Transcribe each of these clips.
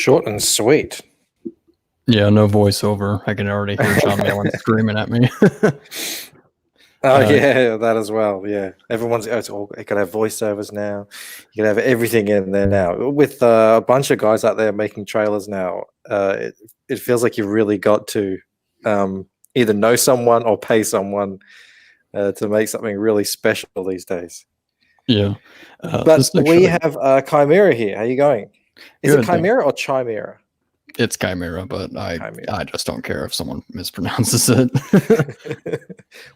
Short and sweet. Yeah, no voiceover. I can already hear John Malin screaming at me. Yeah, that as well. Yeah, everyone's you can have voiceovers now. You can have everything in there now. With a bunch of guys out there making trailers now, it feels like you've really got to either know someone or pay someone to make something really special these days. Yeah, but we have Chimera here. How are you going? Is it Chimera or Chimera? It's Chimera, but I just don't care if someone mispronounces it.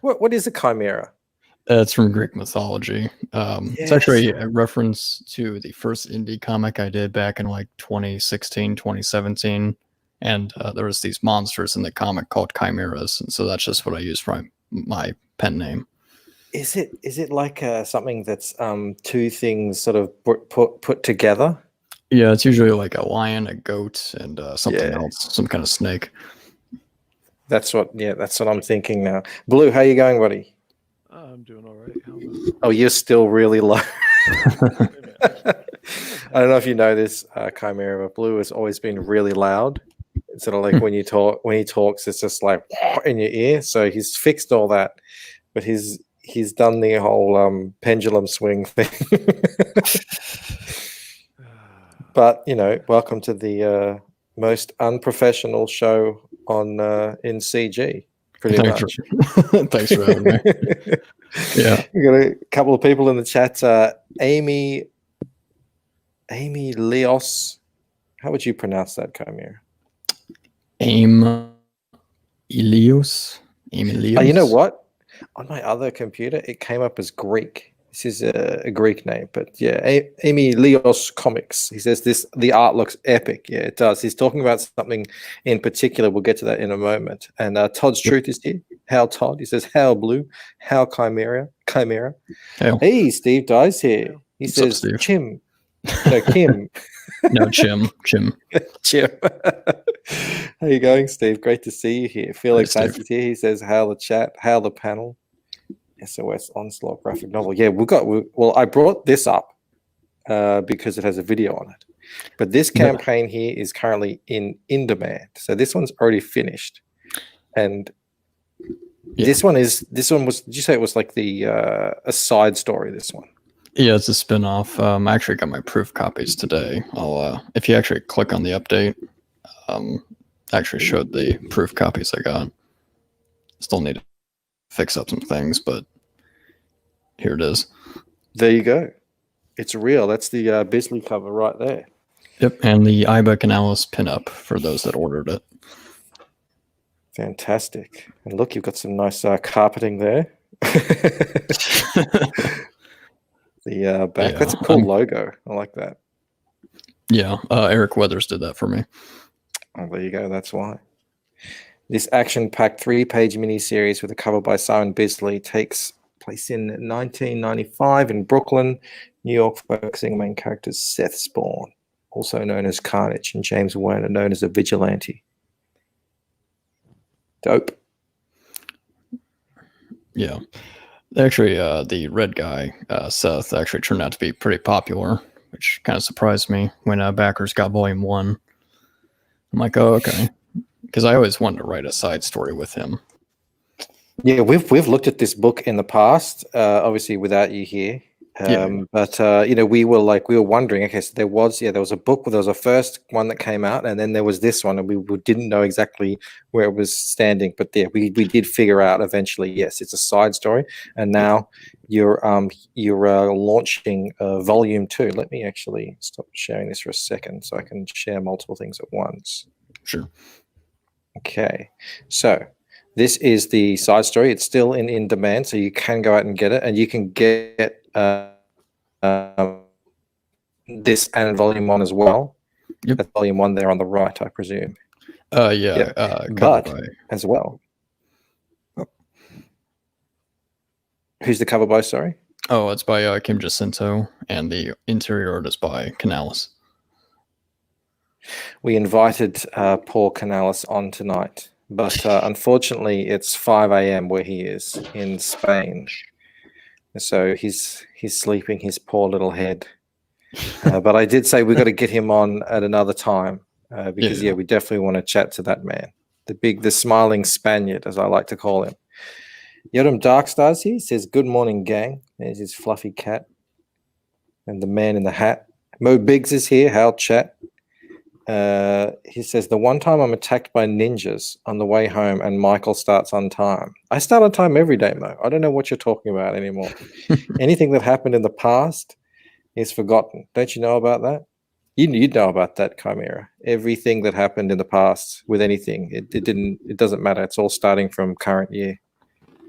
What is a chimera? It's from Greek mythology. It's actually a reference to the first indie comic I did back in like 2016, 2017. And there was these monsters in the comic called chimeras. And so that's just what I use for my pen name. Is it like something that's two things sort of put together? Yeah, it's usually like a lion, a goat, and something else, some kind of snake. That's what I'm thinking now. Blue, how you going, buddy? I'm doing all right. Oh, you're still really low. I don't know if you know this, Chimera, but Blue has always been really loud. It's sort of like when he talks, it's just like in your ear. So he's fixed all that, but he's done the whole pendulum swing thing. But welcome to the most unprofessional show on in CG. Pretty much. Thanks for having me. Yeah, we got a couple of people in the chat. Amy Leos. How would you pronounce that, Chimera? Elios. Oh, you know what? On my other computer, it came up as Greek. This is a Greek name, but yeah, Amy Leos Comics. He says the art looks epic. Yeah, it does. He's talking about something in particular. We'll get to that in a moment. And Todd's Truth is here. How Todd? He says, how Blue? How Chimera? Hail. Hey, Steve Dye's here. He says, up, Chim. No, Kim. No, Chim. Chim. How you going, Steve? Great to see you here. Felix is here. He says, how the chat, how the panel. SOS Onslaught graphic novel. Yeah, I brought this up because it has a video on it. But this campaign here is currently in demand. So this one's already finished. And this one was, did you say it was like a side story, this one? Yeah, it's a spin-off. I actually got my proof copies today. I'll if you actually click on the update, actually showed the proof copies I got. Still need to fix up some things, but here it is. There you go. It's real. That's the Bisley cover right there. Yep, and the Ibeck and Alice pinup for those that ordered it. Fantastic. And look, you've got some nice carpeting there. The back. That's a cool logo. I like that. Yeah, Eric Weathers did that for me. Oh, there you go. That's why. This action-packed 3-page miniseries with a cover by Simon Bisley takes place in 1995 in Brooklyn, New York, focusing on main characters Seth Spawn, also known as Carnage, and James Werner, known as a vigilante. Dope. Yeah. Actually, the red guy, Seth, actually turned out to be pretty popular, which kind of surprised me when backers got Volume 1. I'm like, oh, okay. Because I always wanted to write a side story with him. Yeah, we've looked at this book in the past, obviously without you here. But we were wondering. Okay, so there was a book. There was a first one that came out, and then there was this one, and we didn't know exactly where it was standing. But yeah, we did figure out eventually. Yes, it's a side story, and now you're launching Volume 2. Let me actually stop sharing this for a second so I can share multiple things at once. Sure. Okay, so this is the side story. It's still in demand, so you can go out and get it, and you can get this and Volume 1 as well. Yep. That's Volume 1 there on the right, I presume. Yeah. But as well. Oh. Who's the cover by? Sorry. Oh, it's by Kim Jacinto, and the interior art is by Canales. We invited Paul Canales on tonight, but unfortunately it's 5 a.m. where he is in Spain. So he's sleeping his poor little head. But I did say we've got to get him on at another time. because we definitely want to chat to that man, the smiling Spaniard, as I like to call him. Yodam Darkstars here says, "Good morning, gang." There's his fluffy cat and the man in the hat. Mo Biggs is here. How chat? He says, "The one time I'm attacked by ninjas on the way home and Michael starts on time." I start on time every day, Mo. I don't know what you're talking about anymore. Anything that happened in the past is forgotten. Don't you know about that? You know about that, Chimera. Everything that happened in the past with anything, it doesn't matter. It's all starting from current year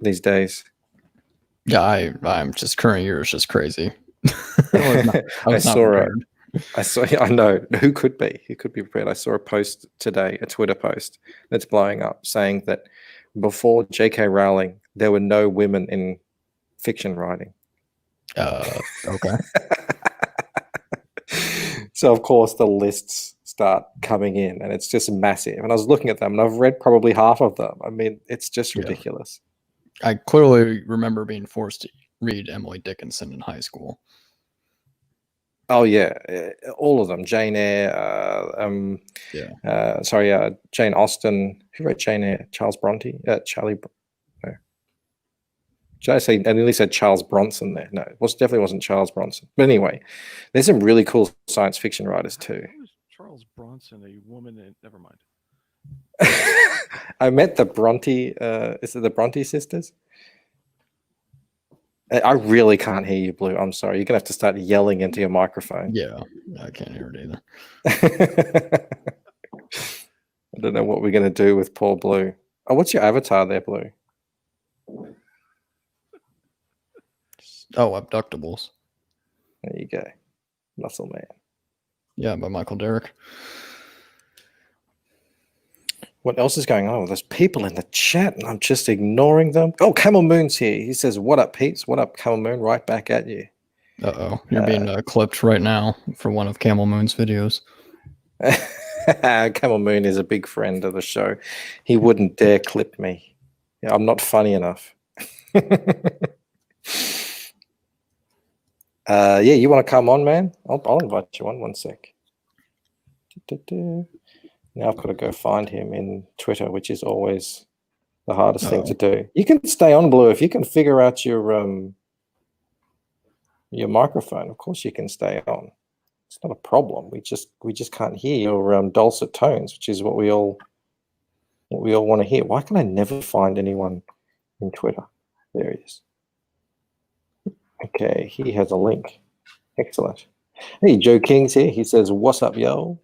these days. Yeah, I'm just current year is just crazy. I know. Who could be? Who could be prepared? I saw a post today, a Twitter post that's blowing up saying that before J.K. Rowling, there were no women in fiction writing. Okay. So, of course, the lists start coming in and it's just massive. And I was looking at them and I've read probably half of them. I mean, it's just ridiculous. I clearly remember being forced to read Emily Dickinson in high school. Oh, yeah. All of them. Jane Eyre. Jane Austen. Who wrote Jane Eyre? Charles Bronte? Charlie. No. Should I say? I nearly said Charles Bronson there. No, it definitely wasn't Charles Bronson. But anyway, there's some really cool science fiction writers too. How is Charles Bronson a woman? Never mind. I met the Bronte. Is it the Bronte sisters? I really can't hear you, Blue. I'm sorry. You're gonna have to start yelling into your microphone. Yeah, I can't hear it either. I don't know what we're gonna do with poor Blue. Oh, what's your avatar there, Blue? Oh, Abductables. There you go. Muscle Man. Yeah, by Michael Derrick. What else is going on? There's people in the chat and I'm just ignoring them. Oh, Camel Moon's here. He says, "What up, Peeps? What up, Camel Moon?" Right back at you. Uh-oh. You're being clipped right now for one of Camel Moon's videos. Camel Moon is a big friend of the show. He wouldn't dare clip me. Yeah, I'm not funny enough. You want to come on, man? I'll invite you on. One sec. Now I've got to go find him in Twitter, which is always the hardest thing to do. You can stay on, Blue, if you can figure out your microphone. Of course, you can stay on. It's not a problem. We just can't hear your dulcet tones, which is what we all want to hear. Why can I never find anyone in Twitter? There he is. Okay, he has a link. Excellent. Hey, Joe King's here. He says, "What's up, yo?"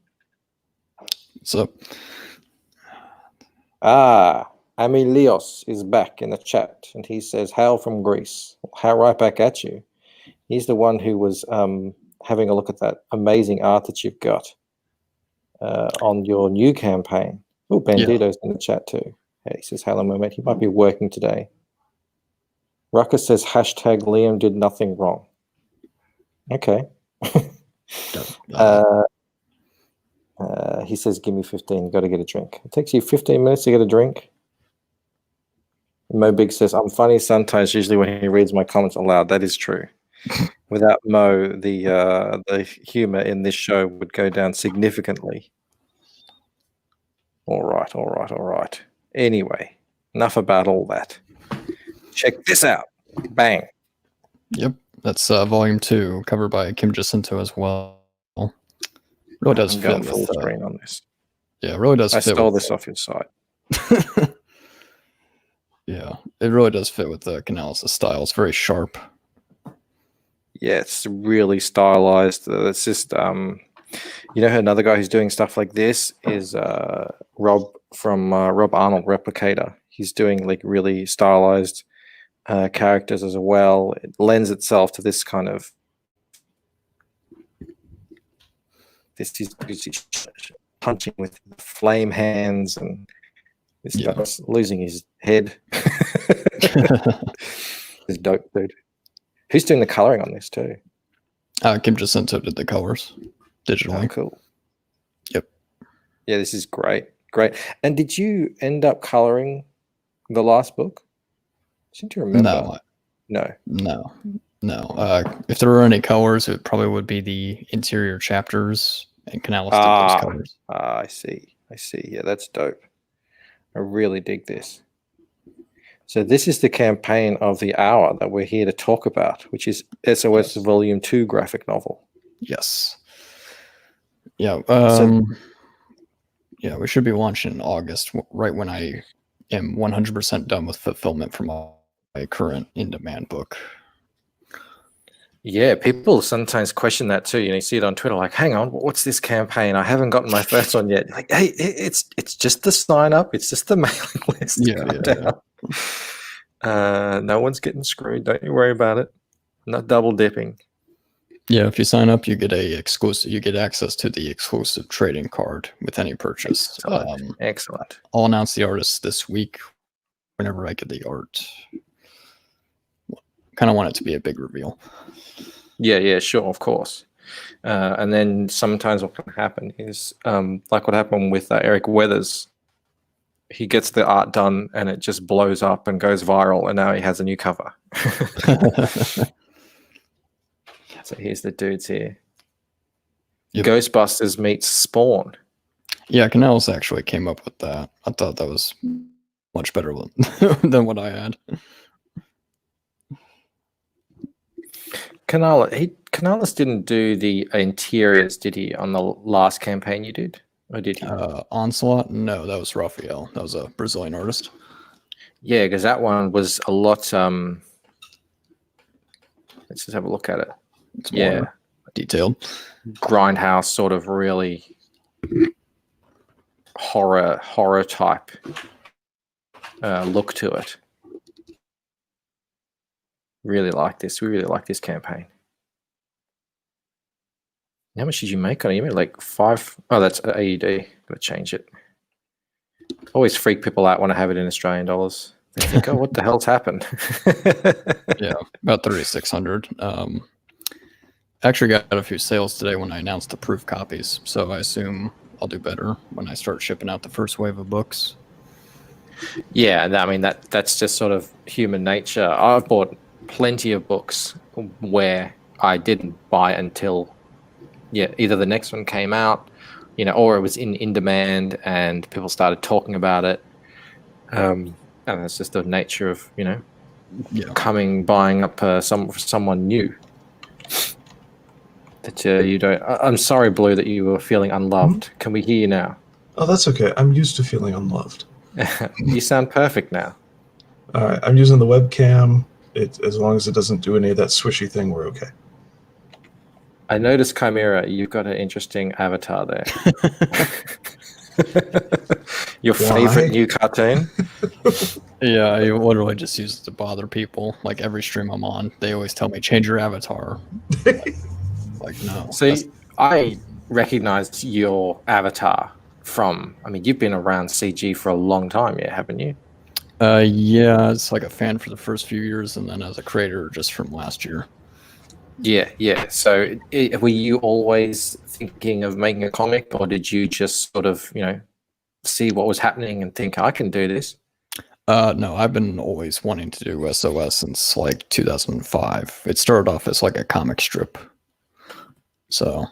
So, Amelios is back in the chat, and he says, "Hail from Greece." How right back at you. He's the one who was having a look at that amazing art that you've got on your new campaign. Oh, Bandito's in the chat too. Hey, he says, "Hello, Mermaid." He might be working today. Ruckus says, "Liam did nothing wrong." Okay. He says, "Give me 15, got to get a drink." It takes you 15 minutes to get a drink. Mo Big says, "I'm funny sometimes, usually when he reads my comments aloud." That is true. Without Mo, the humor in this show would go down significantly. All right. Anyway, enough about all that. Check this out. Bang. Yep, that's volume 2, covered by Kim Jacinto as well. Really does fit full screen on this. Yeah, it really does I fit. stole this off your site. Yeah, it really does fit with the Canales' style. It's very sharp. Yeah, it's really stylized. It's just, another guy who's doing stuff like this is Rob from Rob Arnold Replicator. He's doing like really stylized characters as well. It lends itself to this kind of this punching with flame hands, and this guy's losing his head. This dope dude. Who's doing the coloring on this too? Kim Jacinto did the colors digitally. Oh, cool. Yep. Yeah, this is great. And did you end up coloring the last book? I seem to remember. No. If there were any colors, it probably would be the interior chapters and Canales did those covers. I see. Yeah, that's dope. I really dig this. So this is the campaign of the hour that we're here to talk about, which is SOS Volume 2 graphic novel. Yes. Yeah. Yeah, we should be launching in August, right when I am 100% done with fulfillment from my current in-demand book. Yeah, people sometimes question that too. You see it on Twitter, like, "Hang on, what's this campaign? I haven't gotten my first one yet." Like, hey, it's just the sign up. It's just the mailing list. Yeah. No one's getting screwed. Don't you worry about it. I'm not double dipping. Yeah, if you sign up, you get you get access to the exclusive trading card with any purchase. Excellent. I'll announce the artists this week whenever I get the art. Kind of want it to be a big reveal. Yeah, sure, of course. And then sometimes what can happen is like what happened with Eric Weathers. He gets the art done and it just blows up and goes viral, and now he has a new cover. So here's the dudes here. Yep. Ghostbusters meets Spawn. Yeah, Canales actually came up with that. I thought that was much better than what I had. Canales didn't do the interiors, did he, on the last campaign you did? Or did he? Onslaught? No, that was Raphael. That was a Brazilian artist. Yeah, because that one was a lot... let's just have a look at it. It's more detailed. Grindhouse, sort of really horror type look to it. Really like this. We really like this campaign. How much did you make on it? You made like 5. Oh, that's AUD. Gotta change it. Always freak people out when I have it in Australian dollars. They think, oh, what the hell's happened? Yeah, about 3,600. Actually got a few sales today when I announced the proof copies, so I assume I'll do better when I start shipping out the first wave of books. Yeah, I mean that's just sort of human nature. I've bought plenty of books where I didn't buy until either the next one came out, or it was in demand and people started talking about it. And that's just the nature of buying up someone new. That you don't. I'm sorry, Blue, that you were feeling unloved. Mm-hmm. Can we hear you now? Oh, that's okay. I'm used to feeling unloved. You sound perfect now. All right, I'm using the webcam. As long as it doesn't do any of that swishy thing, we're okay. I noticed, Chimera, you've got an interesting avatar there. Your favorite new cartoon? Yeah, I literally just use it to bother people. Like every stream I'm on, they always tell me, change your avatar. Like, no. See, I recognized your avatar from, you've been around CG for a long time, haven't you? Yeah, it's like a fan for the first few years and then as a creator just from last year. Yeah. So were you always thinking of making a comic, or did you just sort of, see what was happening and think, I can do this? No, I've been always wanting to do SOS since like 2005. It started off as like a comic strip. So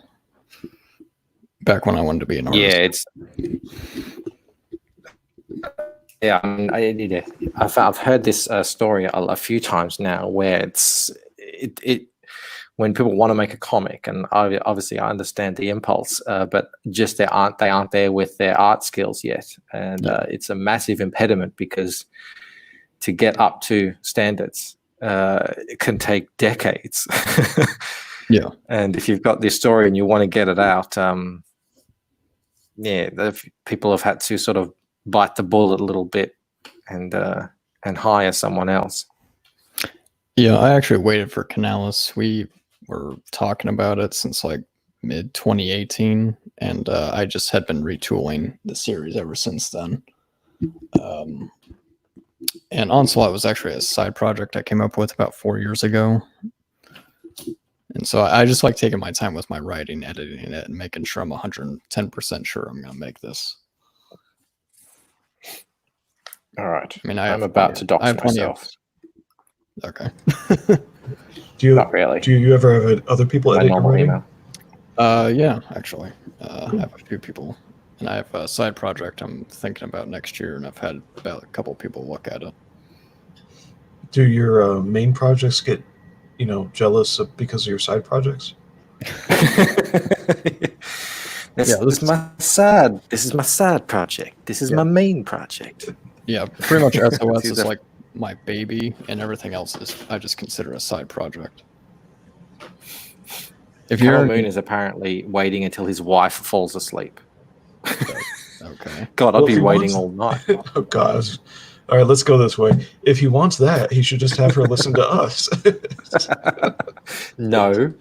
back when I wanted to be an artist. I've heard this story a few times now, where it when people want to make a comic, and obviously I understand the impulse, but just they aren't there with their art skills yet, and it's a massive impediment because to get up to standards it can take decades. Yeah, and if you've got this story and you want to get it out, people have had to sort of bite the bullet a little bit and hire someone else. Yeah, I actually waited for Canales. We were talking about it since like mid 2018, and I just had been retooling the series ever since then. And Onslaught was actually a side project I came up with about 4 years ago. And so I just like taking my time with my writing, editing it, and making sure I'm 110% sure I'm going to make this. All right. I'm about to dox myself. Okay. Not really. Do you ever have other people edit your writing? Email. Yeah, actually, I have a few people, and I have a side project I'm thinking about next year, and I've had about a couple people look at it. Do your main projects get, jealous because of your side projects? This Yeah, is my side. This is my side project. This is my main project. Yeah, pretty much SOS See, is the- like my baby, and everything else is I just consider a side project. If Camel you're Moon is apparently waiting until his wife falls asleep. okay, God, Well, I'd if be he waiting wants- all night. Oh gosh. All right, let's go this way. If he wants that, he should just have her listen to us. No,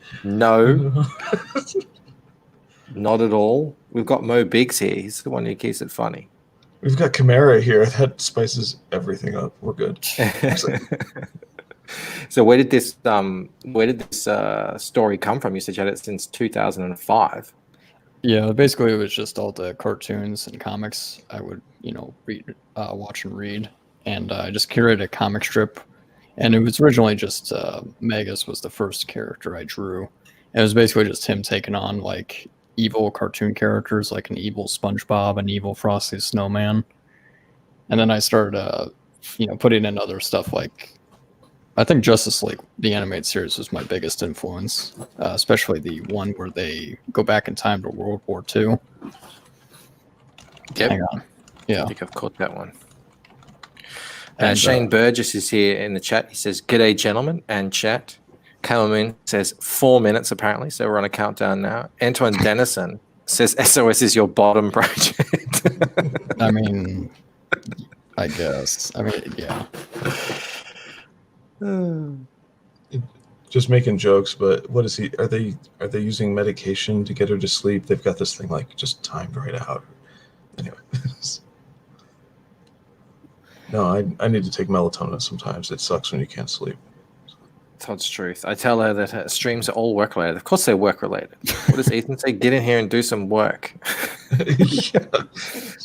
not at all. We've got Mo Biggs here. He's the one who keeps it funny. We've got Chimera here. That spices everything up. We're good. So where did this story come from? You said you had it since 2005. yeah, basically it was just all the cartoons and comics I would read, watch and read, and I just curated a comic strip, and it was originally just Megas was the first character I drew. And it was basically just him taking on like evil cartoon characters, like an evil SpongeBob, an evil Frosty the Snowman, and then I started putting in other stuff like. I think Justice League, the animated series, was my biggest influence, especially the one where they go back in time to World War II. Yep. Hang on. Yeah. I think I've caught that one. And, Shane Burgess is here in the chat. He says, "G'day, gentlemen," and chat. Camel Moon says 4 minutes apparently, so we're on a countdown now. Antoine Dennison says SOS is your bottom project. I mean, I guess. I mean, yeah. Just making jokes, but what is he? Are they using medication to get her to sleep? They've got this thing like just timed right out. Anyway, no, I need to take melatonin sometimes. It sucks when you can't sleep. Todd's truth. I tell her that her streams are all work related. Of course they're work related. What does Ethan say? Get in here and do some work. Yeah.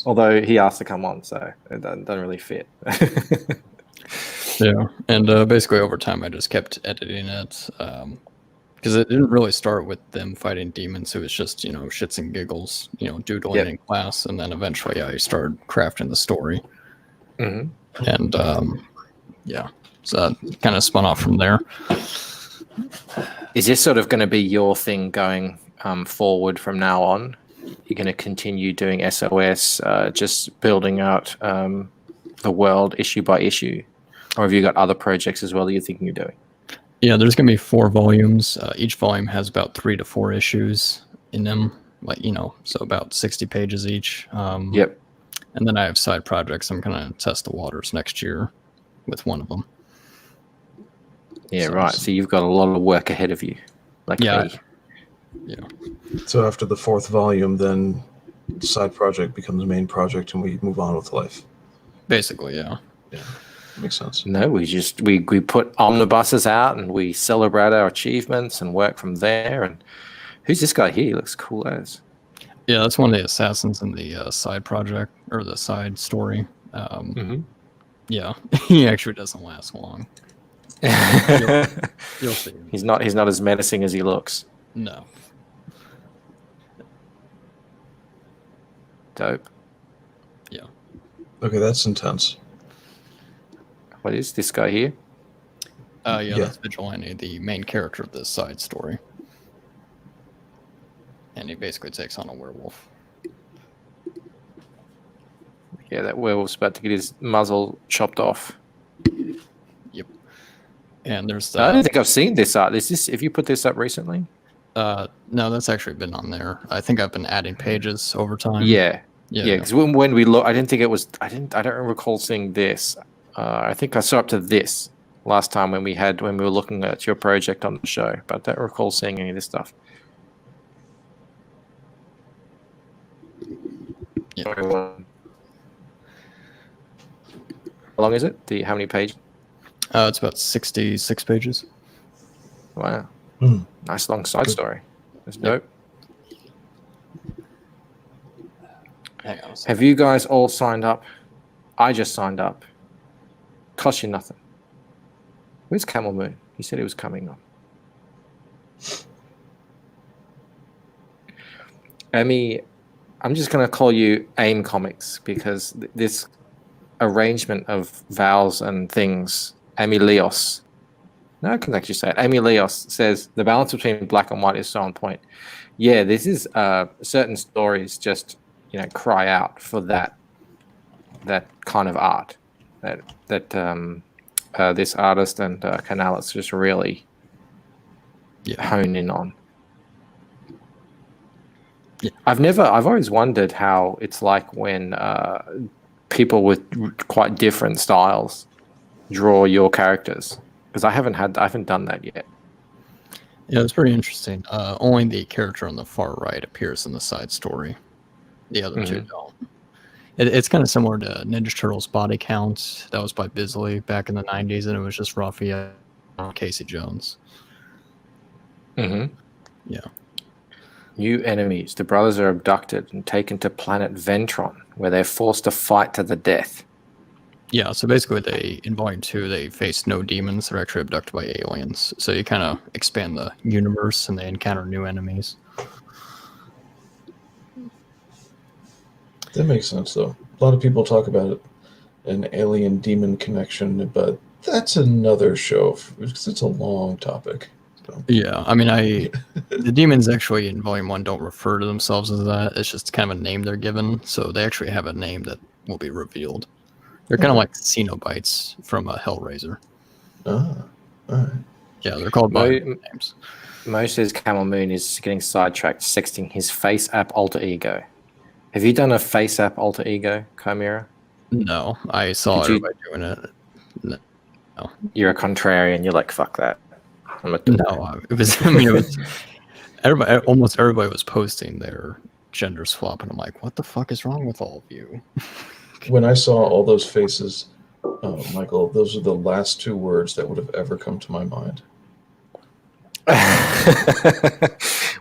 Although he asked to come on, so it doesn't really fit. Yeah, and basically over time I just kept editing it because it didn't really start with them fighting demons. It was just shits and giggles, doodling in class, and then eventually I started crafting the story. Mm-hmm. And yeah, so that kind of spun off from there. Is this sort of going to be your thing going forward from now on? You're going to continue doing SOS, just building out the world issue by issue? Or have you got other projects as well that you're thinking of doing? Yeah, there's going to be 4 volumes. Each volume has about 3 to 4 issues in them, like, so about 60 pages each. Yep. And then I have side projects. I'm going to test the waters next year with one of them. Yeah, right. So you've got a lot of work ahead of you. Like Yeah. me. Yeah. So after the 4th volume, then side project becomes main project, and we move on with life. Basically, yeah. Yeah, makes sense. No, we put omnibuses out and we celebrate our achievements and work from there. And who's this guy here? He looks cool as. Yeah, that's one of the assassins in the side project or the side story. Yeah, he actually doesn't last long. You'll see. He's not as menacing as he looks. No. Dope. Yeah. Okay, that's intense. What is this guy here? Yeah, that's Vigilante, the main character of this side story. And he basically takes on a werewolf. Yeah, that werewolf's about to get his muzzle chopped off. Yep. And there's I don't think I've seen this art. Have you put this up recently? no, that's actually been on there. I think I've been adding pages over time. Yeah. Because when we look, I didn't think it was. I don't recall seeing this. I think I saw up to this last time when we were looking at your project on the show, but I don't recall seeing any of this stuff. Yeah. How long is it? How many pages? It's about 66 pages. Wow. Hmm. Nice long side story. That's dope. Hang on a second. Have you guys all signed up? I just signed up. Cost you nothing. Where's Camel Moon? He said he was coming on. Amy, I'm just going to call you AIM Comics because this arrangement of vowels and things, Amy Leos. No, I can actually say it. Amy Leos says the balance between black and white is so on point. Yeah, this is certain stories just cry out for that kind of art that this artist and Canales just really hone in on. Yeah. I've always wondered how it's like when people with quite different styles draw your characters, because I haven't done that yet. Yeah, it's pretty interesting. Only the character on the far right appears in the side story. The other two don't. It's kind of similar to Ninja Turtles Body Count. That was by Bisley back in the 90s, and it was just Raphael and Casey Jones. Mm-hmm. Yeah. New enemies. The brothers are abducted and taken to planet Ventron, where they're forced to fight to the death. Yeah, so basically in Volume 2, they face no demons. They're actually abducted by aliens. So you kind of expand the universe, and they encounter new enemies. That makes sense, though. A lot of people talk about it, an alien-demon connection, but that's another show, because it's a long topic. So. Yeah, I mean, the demons actually in Volume 1 don't refer to themselves as that. It's just kind of a name they're given, so they actually have a name that will be revealed. They're kind of like Cenobites from Hellraiser. Ah, all right. Yeah, they're called by names. Mo says Camel Moon is getting sidetracked, sexting his face app alter ego. Have you done a face app alter ego, Chimera? No, I saw everybody doing it. No. You're a contrarian. You're like, fuck that. No, it was. I mean, it was. Everybody, almost everybody was posting their gender swap, and I'm like, what the fuck is wrong with all of you? When I saw all those faces, Michael, those are the last two words that would have ever come to my mind.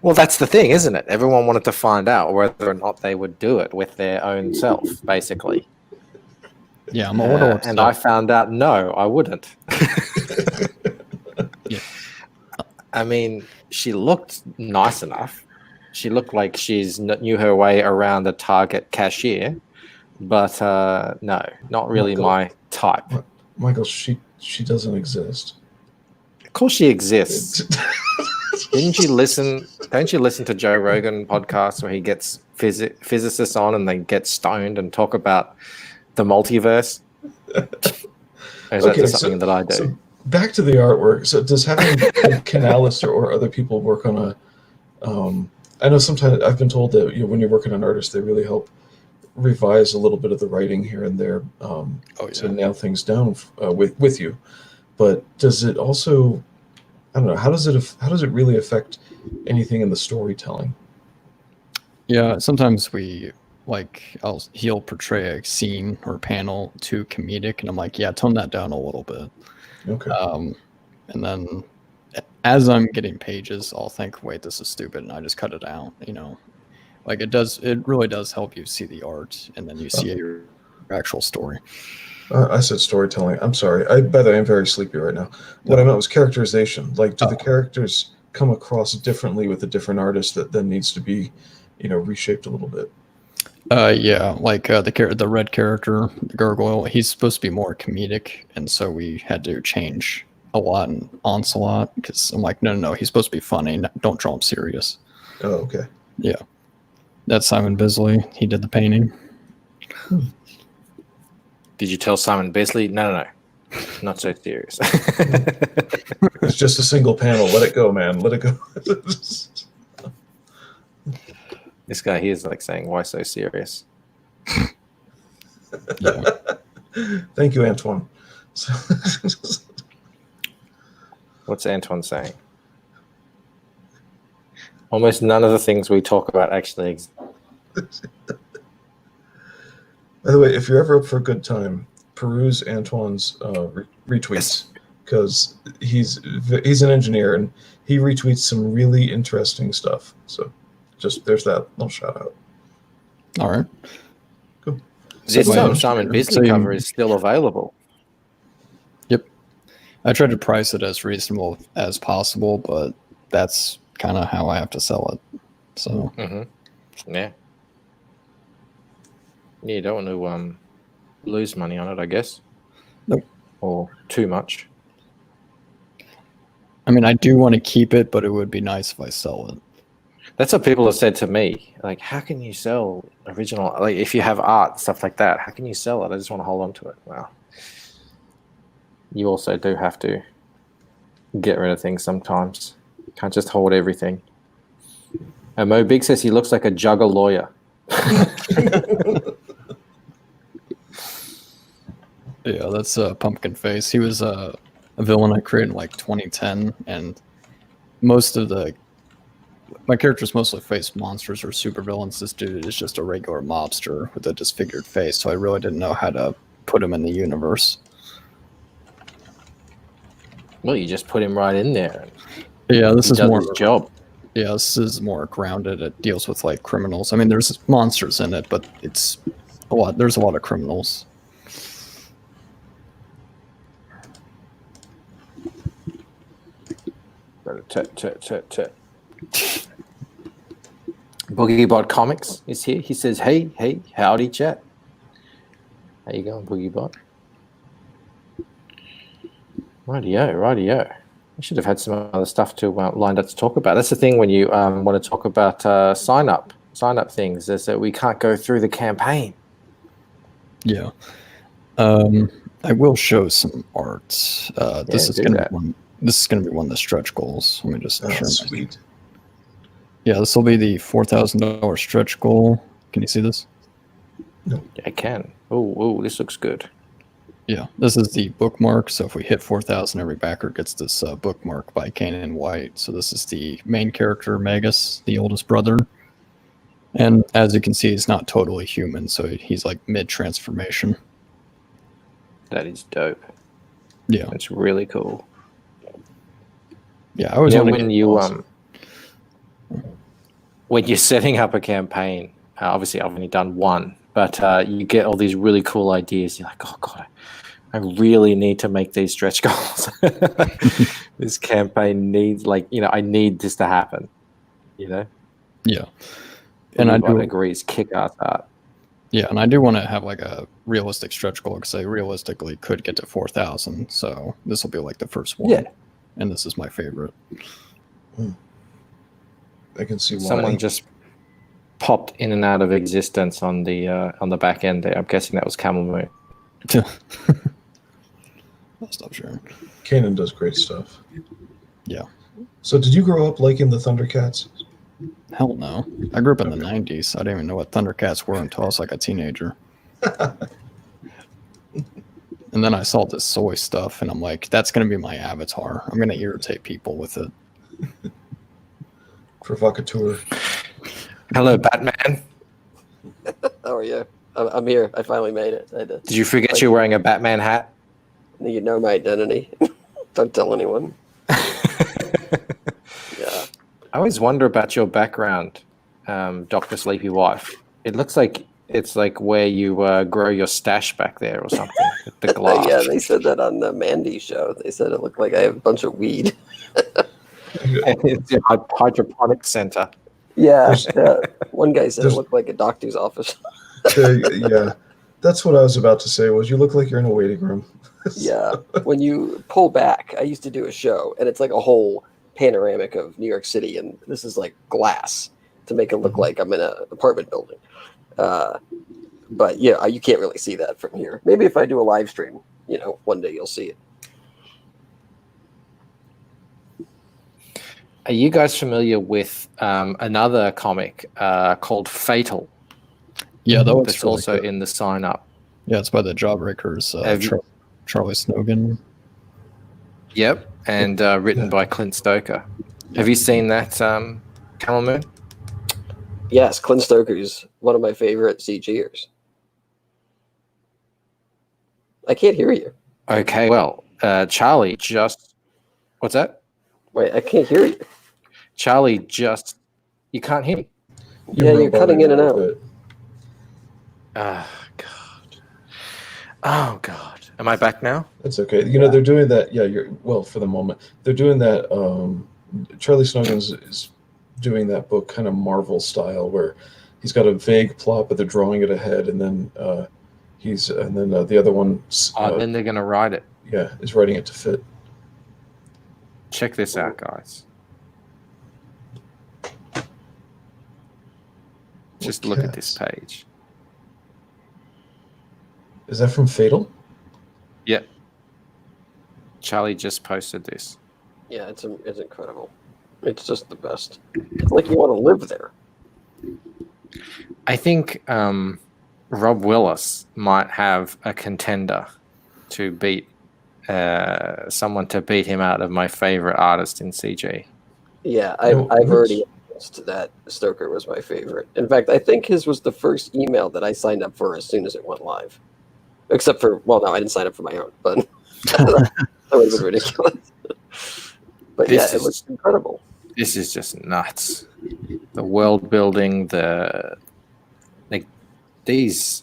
Well, that's the thing, isn't it? Everyone wanted to find out whether or not they would do it with their own self, basically. Yeah, I'm a little upset. And I found out, no, I wouldn't. Yeah. I mean, she looked nice enough. She looked like she's knew her way around the Target cashier, but no, not really my type. Michael, she doesn't exist. Of course she exists. Don't you listen to Joe Rogan podcasts where he gets physicists on and they get stoned and talk about the multiverse? Or is that just something that I do? So back to the artwork. So does having Canales or other people work on a I know sometimes I've been told that when you're working on artists, they really help revise a little bit of the writing here and there to nail things down with you. But does it also, I don't know, how does it really affect anything in the storytelling? Yeah, sometimes he'll portray a scene or panel too comedic, and I'm like, yeah, tone that down a little bit. Okay. And then as I'm getting pages, I'll think, wait, this is stupid, and I just cut it out. Like it really does help you see the art, and then you see your actual story. I said storytelling. I'm sorry. By the way, I'm very sleepy right now. What I meant was characterization. Like, do the characters come across differently with a different artist that then needs to be, reshaped a little bit? Yeah, like the red character, the gargoyle, he's supposed to be more comedic, and so we had to change a lot in Onslaught because I'm like, no, he's supposed to be funny. Don't draw him serious. Oh, okay. Yeah, that's Simon Bisley. He did the painting. Did you tell Simon Bisley? No. Not so serious. It's just a single panel. Let it go, man. Let it go. This guy here is like saying, why so serious? Yeah. Thank you, Antoine. What's Antoine saying? Almost none of the things we talk about actually exist. By the way, if you're ever up for a good time, peruse Antoine's retweets, because he's an engineer and he retweets some really interesting stuff. So just there's that little shout out. All right. Cool. This Simon Bisley cover is still available. Yep. I tried to price it as reasonable as possible, but that's kind of how I have to sell it. So. Mm-hmm. Yeah. Yeah, you don't want to lose money on it, I guess. Nope. Or too much. I mean, I do want to keep it, but it would be nice if I sell it. That's what people have said to me. Like, how can you sell original? Like, if you have art, stuff like that, how can you sell it? I just want to hold on to it. Well, you also do have to get rid of things sometimes. You can't just hold everything. And Mo Big says he looks like a jugger lawyer. Yeah, that's Pumpkin Face. He was a villain I created in like 2010, and most of my characters mostly face monsters or supervillains. This dude is just a regular mobster with a disfigured face, so I really didn't know how to put him in the universe. Well, you just put him right in there. Yeah, this is more his job. Yeah, this is more grounded. It deals with like criminals. I mean, there's monsters in it, but it's a lot. There's a lot of criminals. BoogieBot Comics is here. He says, hey, howdy, chat. How you going, BoogieBot? Rightio. I should have had some other stuff to lined up to talk about. That's the thing when you want to talk about sign up things, is that we can't go through the campaign. Yeah. I will show some art. This is gonna be one of the stretch goals. Let me just share sweet. Yeah, this will be the $4,000 stretch goal. Can you see this? No. Yeah, I can. Oh, this looks good. Yeah, this is the bookmark. So if we hit 4,000, every backer gets this bookmark by Kanan White. So this is the main character, Magus, the oldest brother. And as you can see, he's not totally human, so he's like mid-transformation. That is dope. Yeah. That's really cool. Yeah, I always want to when you when you're setting up a campaign, obviously I've only done one, but you get all these really cool ideas. You're like, oh god, I really need to make these stretch goals. This campaign needs, I need this to happen. Yeah. And I do agree, it's kick-ass art. Yeah, and I do want to have like a realistic stretch goal because I realistically could get to 4,000. So this will be like the first one. Yeah. And this is my favorite. I can see why. Someone just popped in and out of existence on the back end there. I'm guessing that was Camel Moon. I'll stop sharing. Kanan does great stuff. Yeah. So did you grow up liking the Thundercats? Hell no. I grew up in the 90s. I didn't even know what Thundercats were until I was like a teenager. And then I saw this soy stuff, and I'm like, that's going to be my avatar. I'm going to irritate people with it. Provocateur. Hello, Batman. How are you? I'm here. I finally made it. Did you forget you're wearing a Batman hat? You know my identity. Don't tell anyone. Yeah. I always wonder about your background, Dr. Sleepy Wife. It looks like it's like where you grow your stash back there or something with the glass. Yeah, they said that on the Mandy show. They said it looked like I have a bunch of weed. It's a hydroponic center. Yeah, one guy said it looked like a doctor's office. Yeah, that's what I was about to say. Was you look like you're in a waiting room. Yeah, when you pull back, I used to do a show, and it's like a whole panoramic of New York City, and this is like glass to make it look like I'm in an apartment building. But yeah, you can't really see that from here. Maybe if I do a live stream, one day you'll see it. Are you guys familiar with another comic called Fatal? Yeah, that's really also good. In the sign up. Yeah, it's by the Jawbreakers, Charlie Snogan. Yep, and written by Clint Stoker. Have you seen that, Camel Moon? Yes, Clint Stoker's one of my favorite CGers. I can't hear you. Okay, well, Charlie just... What's that? Wait, I can't hear you. Charlie just... You can't hear me. You're cutting in and out. Oh, God. Am I back now? That's okay. They're doing that. Yeah, for the moment. They're doing that. Charlie Snogan is doing that book kind of Marvel style where he's got a vague plot, but they're drawing it ahead, and then the other one, then they're gonna write it. yeah, is writing it to fit. Check this out, guys. Just look at this page. Is that from Fatal? Yep. Charlie just posted this. Yeah, it's incredible. It's just the best. It's like you want to live there. I think Rob Willis might have a contender to beat someone to beat him out of my favorite artist in CG. Yeah, I've already announced that Stoker was my favorite. In fact, I think his was the first email that I signed up for as soon as it went live. Except for, well, no, I didn't sign up for my own, but that would have been ridiculous. But yeah, it was incredible. This is just nuts. The world building, these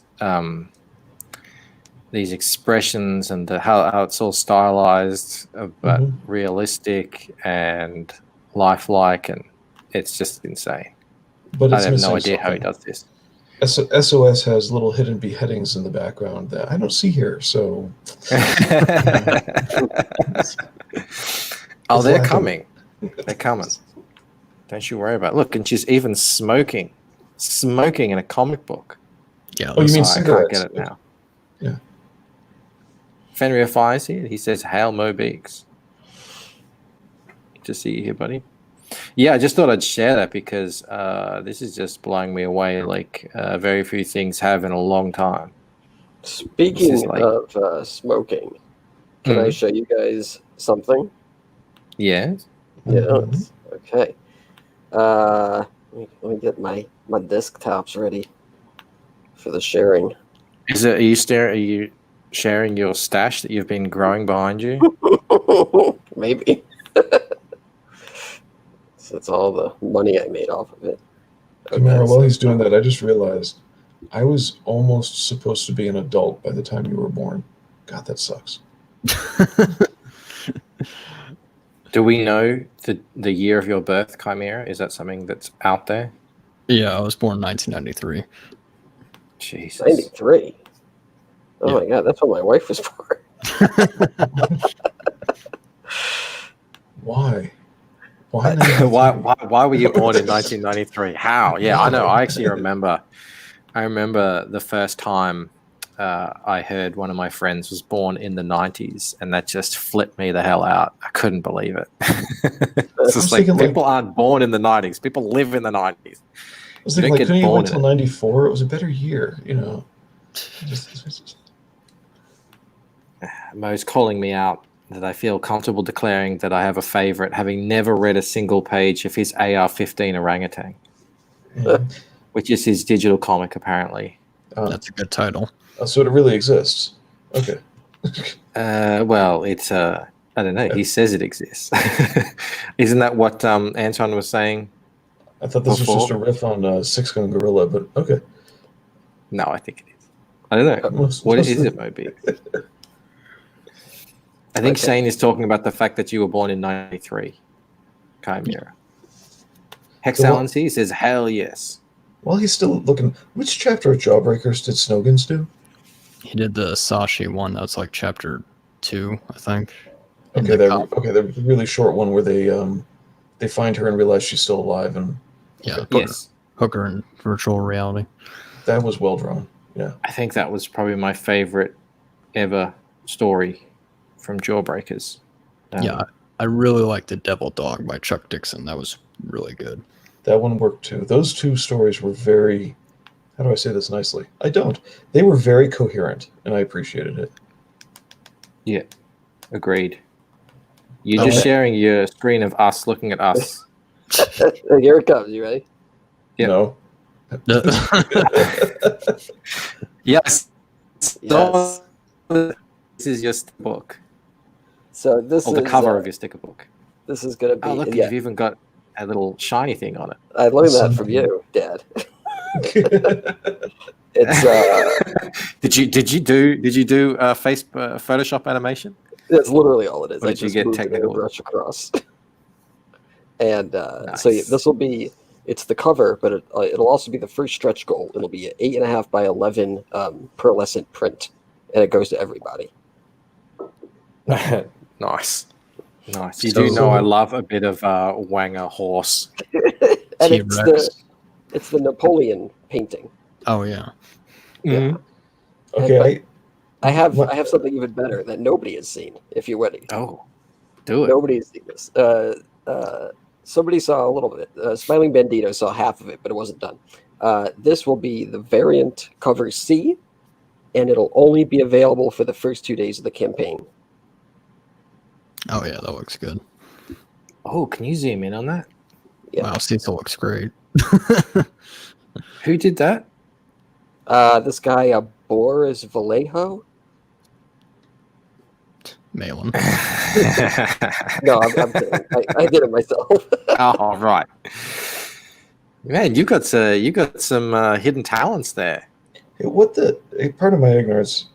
expressions, and how it's all stylized, but realistic and lifelike, and it's just insane. But I have no idea how he does this. SOS has little hidden beheadings in the background that I don't see here, so. Oh, they're coming. They're coming. Don't you worry about it. Look, and she's even smoking in a comic book. Yeah. Oh, you mean I can't cigarettes? get it now. Yeah. Fenrir Fire here. He says, "Hail Mo Beaks." Good to see you here, buddy. Yeah, I just thought I'd share that because this is just blowing me away. Like very few things have in a long time. Speaking of smoking, can I show you guys something? Yes. Yeah. Okay. Let me get my desktops ready for the sharing. Are you sharing your stash that you've been growing behind you? Maybe. So it's all the money I made off of it. Chimera, while he's doing that, I just realized I was almost supposed to be an adult by the time you were born. God, that sucks. Do we know the year of your birth, Chimera? Is that something that's out there? Yeah, I was born in 1993. Jesus. 93. Oh my God, that's when my wife was born. Why? Why were you born in 1993? How? Yeah, I know. I actually remember. I remember the first time I heard one of my friends was born in the 90s, and that just flipped me the hell out. I couldn't believe it. It's just like people aren't born in the 90s. People live in the 90s. I was thinking, couldn't you wait till 94? It was a better year, you know. Mo's calling me out that I feel comfortable declaring that I have a favorite, having never read a single page of his AR-15 orangutan, which is his digital comic, apparently. That's a good title. So it really exists. Okay. Well, it's I don't know. He says it exists. Isn't that what Anton was saying? I thought this was just a riff on Six Gun Gorilla, but okay. No, I think it is. I don't know. What is it, Moby? I think Shane is talking about the fact that you were born in 93. Chimera. Hex Allen C says, hell yes. While he's still looking, which chapter of Jawbreakers did Snogans do? He did the Sashi one. That's like chapter 2, I think. Okay, the really short one where they find her and realize she's still alive, and hook her in virtual reality. That was well drawn. Yeah, I think that was probably my favorite ever story from Jawbreakers. I really liked The Devil Dog by Chuck Dixon. That was really good. That one worked too. Those two stories were very, how do I say this nicely? I don't. They were very coherent, and I appreciated it. Yeah, agreed. You're just sharing your screen of us looking at us. Here it comes. You ready? Yep. No. Yes. This is your sticker book. So this is the cover of your sticker book. This is going to be. Oh, look, you've even got a little shiny thing on it. I learned that from you, Dad. It's. Did you do Photoshop animation? That's literally all it is. Or did you get technical? Brush across. And Nice. so this will be It's the cover, but it'll also be the first stretch goal. It'll be an 8.5 by 11 pearlescent print, and it goes to everybody. Nice. You So- do know I love a bit of Wanger horse. And T-Rex. it's the Napoleon painting. Oh yeah. Mhm. Okay, I have something even better that nobody has seen. If you're ready, Oh, do it. nobody has seen this. Somebody saw a little bit. Smiling Bandito saw half of it, but it wasn't done. This will be the variant cover C, and it'll only be available for the first 2 days of the campaign. Oh yeah, that looks good. Oh, can you zoom in on that? Yeah. Wow, Cecil looks great. Who did that? This guy, Boris Vallejo. Malin. No, I'm kidding. I did it myself. Oh, right. Man, you got some hidden talents there. pardon my ignorance.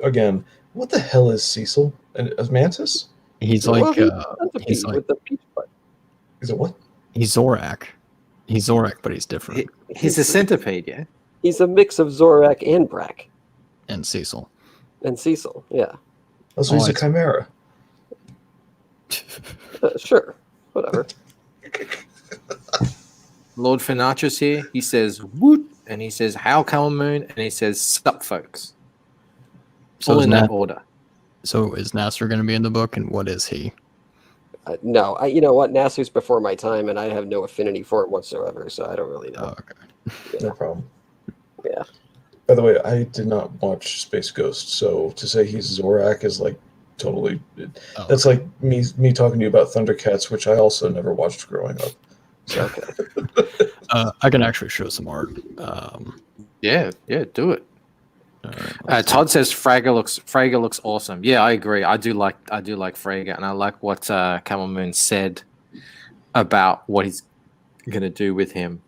Again, what the hell is Cecil? A mantis? He's Well, like he's like with the peach butt. Is it what? he's Zorak. He's Zorak, but he's different. He's a centipede, yeah. He's a mix of Zorak and Brack And Cecil. and Cecil. Yeah, Oh, so he's Oh, a chimera. sure, whatever. Lord Finatra's here. He says woot, and he says how Camel Moon, and he says sup folks. So All is in that order. So is Nasser going to be in the book, and what is he? No, you know what? Nasser's before my time, and I have no affinity for it whatsoever, so I don't really know. Oh, okay. No problem. Yeah. By the way, I did not watch Space Ghost, so to say he's Zorak is like totally. Oh, That's like me talking to you about Thundercats, which I also never watched growing up. So, Okay. I can actually show some art. Yeah, do it. All right, Todd says Frege looks awesome. Yeah, I agree. I do like Frege, and I like what Camel Moon said about what he's gonna do with him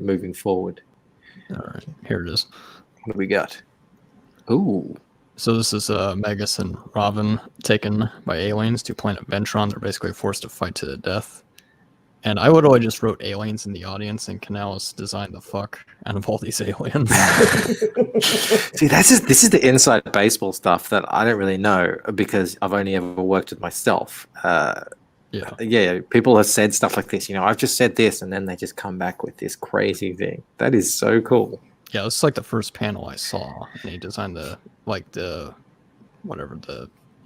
moving forward. all right, here it is. What do we got? Ooh. So this is Magus and Robin taken by aliens to planet Ventron. They're basically forced to fight to the death. And I literally just wrote aliens in the audience, and Canales designed the fuck out of all these aliens. See, this is the inside baseball stuff that I don't really know because I've only ever worked with myself. Yeah, people have said stuff like this. You know, I've just said this, and then they just come back with this crazy thing. That is so cool. Yeah, this is like the first panel I saw, and he designed the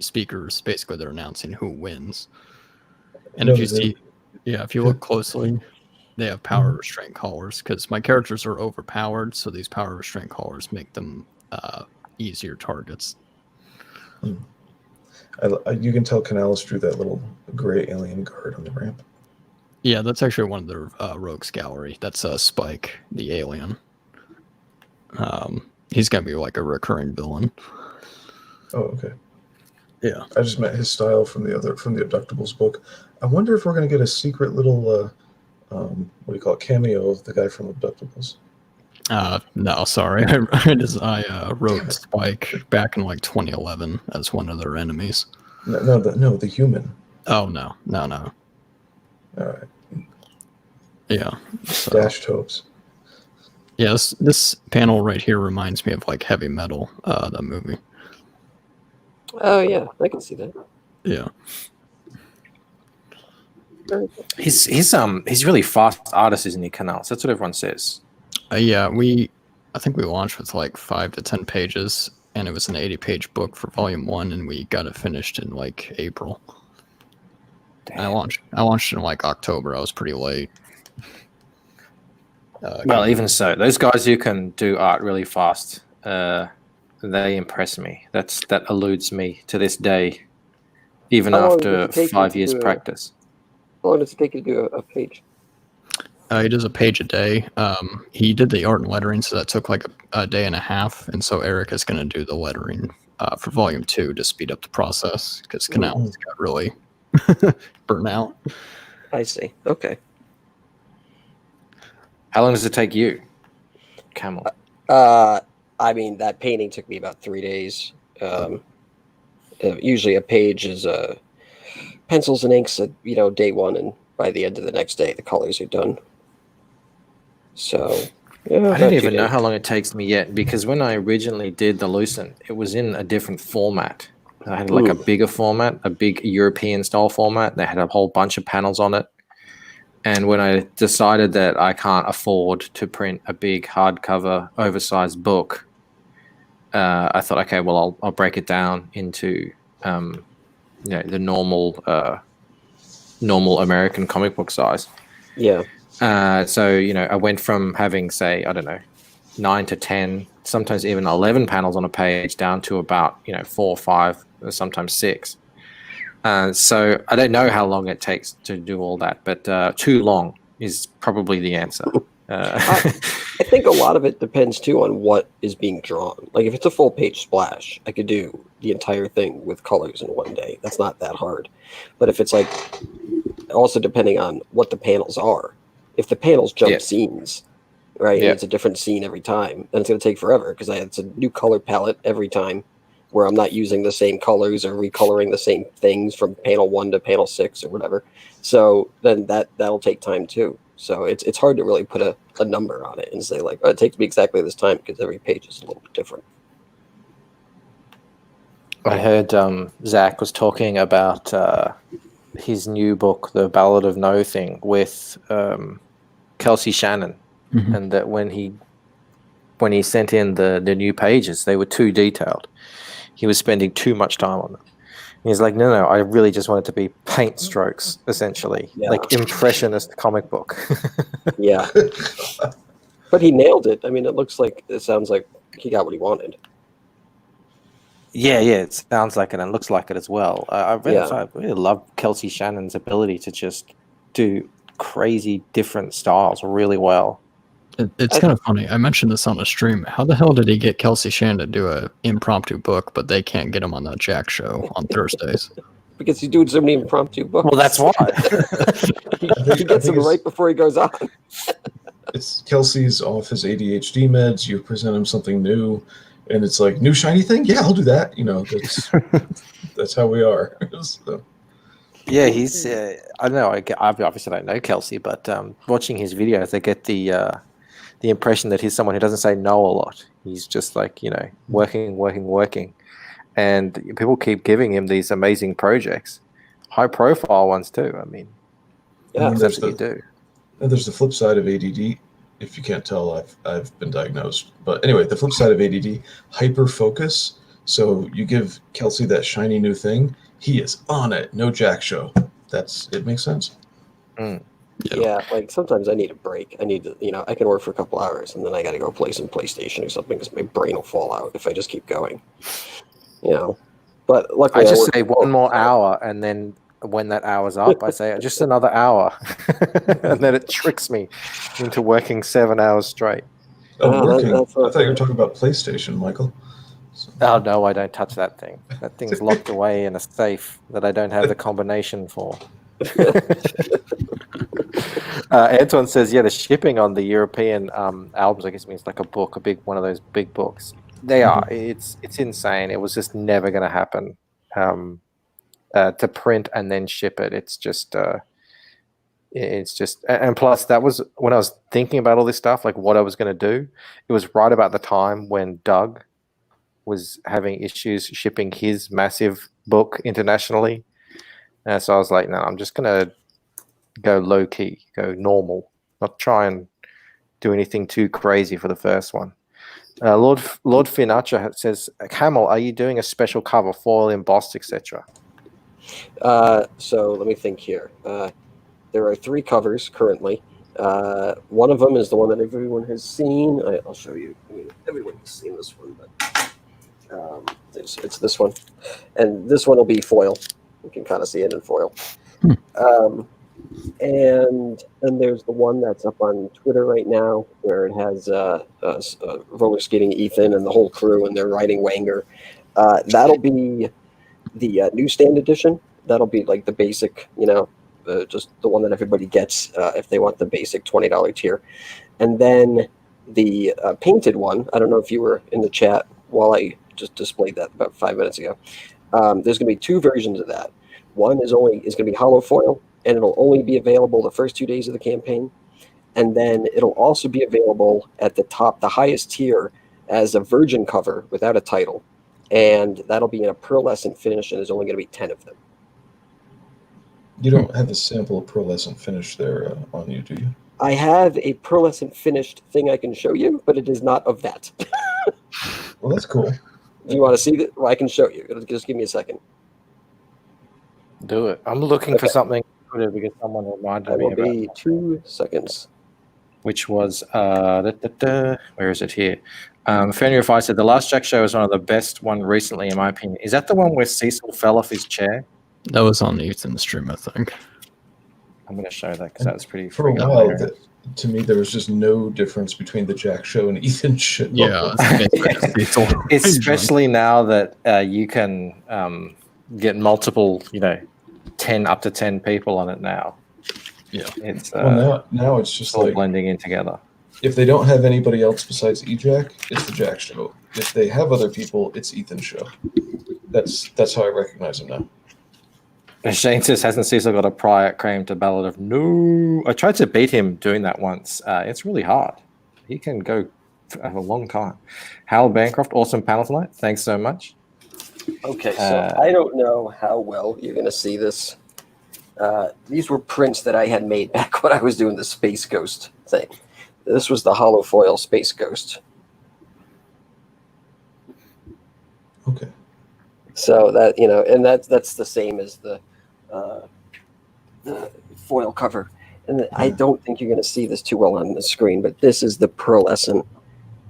speakers. Basically, they're announcing who wins. And if you see, if you look closely, they have power restraint collars because my characters are overpowered, so these power restraint collars make them easier targets. you can tell Canales drew that little gray alien guard on the ramp. Yeah, that's actually one of their rogues gallery. That's Spike, the alien. He's gonna be like a recurring villain. Oh, okay. Yeah. I just meant his style from the Abductibles book. I wonder if we're going to get a secret little, what do you call it, cameo of the guy from Abductibles. No, sorry. I wrote Spike back in like 2011 as one of their enemies. No, the human. Oh no. All right. Yeah. So, Dashed hopes. yeah, this panel right here reminds me of like Heavy Metal, that movie. Oh yeah, I can see that. Yeah. He's really fast artist, isn't he, Canals? That's what everyone says. Yeah, I think we launched with like 5 to 10 pages, and it was an 80-page book for volume 1, and we got it finished in like April. And I launched in like October. I was pretty late. Well, even so, those guys who can do art really fast, they impress me. That eludes me to this day, even How long after does it take 5 you years to- practice. How long does it take you to do a page? He does a page a day. He did the art and lettering, so that took like a day and a half. And so Eric is going to do the lettering for volume 2 to speed up the process because Canals got really burnt out. I see. Okay. How long does it take you, Camel? I mean, that painting took me about 3 days. Usually a page is pencils and inks at day one, and by the end of the next day, the colors are done. So yeah, I not don't too even know bad. how long it takes me yet, because when I originally did the Lucent, it was in a different format. I had like a bigger format, a big European style format. They had a whole bunch of panels on it. And when I decided that I can't afford to print a big hardcover, oversized book, I thought, okay, well, I'll break it down into the normal American comic book size. Yeah. So I went from having, say, I don't know, 9 to 10, sometimes even 11 panels on a page, down to about 4 or 5, or sometimes 6. So I don't know how long it takes to do all that, but too long is probably the answer. I think a lot of it depends too on what is being drawn. Like if it's a full page splash, I could do the entire thing with colors in one day. That's not that hard. But if it's like, also depending on what the panels are. If the panels jump scenes, right, and it's a different scene every time, then it's going to take forever because it's a new color palette every time, where I'm not using the same colors or recoloring the same things from panel 1 to panel 6 or whatever. So then that'll take time too. So it's hard to really put a number on it and say like, oh, it takes me exactly this time, because every page is a little bit different. I heard Zach was talking about his new book, The Ballad of No Thing, with Kelsey Shannon, and that when he sent in the new pages, they were too detailed. He was spending too much time on them. He's like, no, I really just want it to be paint strokes, essentially, like impressionist comic book. Yeah, but he nailed it. I mean, it sounds like he got what he wanted. Yeah, it sounds like it and looks like it as well. I really love Kelsey Shannon's ability to just do crazy different styles really well. It's kind of funny. I mentioned this on a stream. How the hell did he get Kelsey Shannon to do an impromptu book, but they can't get him on that Jack show on Thursdays? Because he's doing so many impromptu books. Well, that's why. he gets them right before he goes on. It's Kelsey's off his ADHD meds. You present him something new, and it's like, new shiny thing? Yeah, I'll do that. That's how we are. So. Yeah, he's. I don't know. I obviously don't know Kelsey, but watching his videos, I get the impression that he's someone who doesn't say no a lot. He's just like working, and people keep giving him these amazing projects, high profile ones too. I mean, that's what you do. And there's the flip side of ADD. If you can't tell, I've been diagnosed. But anyway, the flip side of ADD, hyper focus. So you give Kelsey that shiny new thing, he is on it. No Jack show. It makes sense. Yeah, like sometimes I need a break. I need to, I can work for a couple hours and then I got to go play some PlayStation or something because my brain will fall out if I just keep going. But luckily, I just say one more hour, and then when that hour's up, I say just another hour, and then it tricks me into working 7 hours straight. Working. I thought you were talking about PlayStation, Michael. Oh no, I don't touch that thing. That thing's locked away in a safe that I don't have the combination for. Anton says, the shipping on the European albums, I guess, means like a book, one of those big books. They are. It's insane. It was just never going to happen to print and then ship it. It's just, and plus that was when I was thinking about all this stuff, like what I was going to do. It was right about the time when Doug was having issues shipping his massive book internationally. So I was like, no, I'm just going to go low key, go normal, not try and do anything too crazy for the first one. Lord Finacha says, Camel, are you doing a special cover, foil, embossed, etc.? So let me think here. There are 3 covers currently. One of them is the one that everyone has seen. I'll show you. I mean, everyone has seen this one, but it's this one. And this one will be foil. You can kind of see it in foil. And then there's the one that's up on Twitter right now, where it has roller skating Ethan and the whole crew, and they're riding Wanger. That'll be the newsstand edition. That'll be like the basic, just the one that everybody gets if they want the basic $20 tier. And then the painted one, I don't know if you were in the chat while I just displayed that about 5 minutes ago. There's going to be 2 versions of that. One is going to be hollow foil, and it'll only be available the first 2 days of the campaign. and then it'll also be available at the top, the highest tier, as a virgin cover without a title, and that'll be in a pearlescent finish, and there's only going to be 10 of them. You don't have a sample of pearlescent finish there on you, do you? I have a pearlescent finished thing I can show you, but it is not of that. Well, that's cool. Do you want to see that? Well, I can show you. Just give me a second. Do it. I'm looking for something because someone reminded I me will about be 2 seconds. which was where is it here? Fenrir Fire said the last Jack show is one of the best one recently, in my opinion. Is that the one where Cecil fell off his chair? That was on Ethan's stream, I think. I'm going to show that because that's pretty. For a while, to me, there was just no difference between the Jack show and Ethan's show. Yeah, especially now that you can get multiple, 10 up to 10 people on it now. Yeah, it's now it's just all like blending in together. If they don't have anybody else besides E-Jack, it's the Jack show. If they have other people, it's Ethan's show. That's how I recognize him now. Shane says, hasn't Cecil got a prior claim to Ballad of No? I tried to beat him doing that once. It's really hard. He can go for a long time. Hal Bancroft, awesome panel tonight. Thanks so much. Okay, so I don't know how well you're going to see this. These were prints that I had made back when I was doing the Space Ghost thing. This was the hollow foil Space Ghost. Okay. So that, and that's the same as the foil cover. And I don't think you're going to see this too well on the screen, but this is the pearlescent,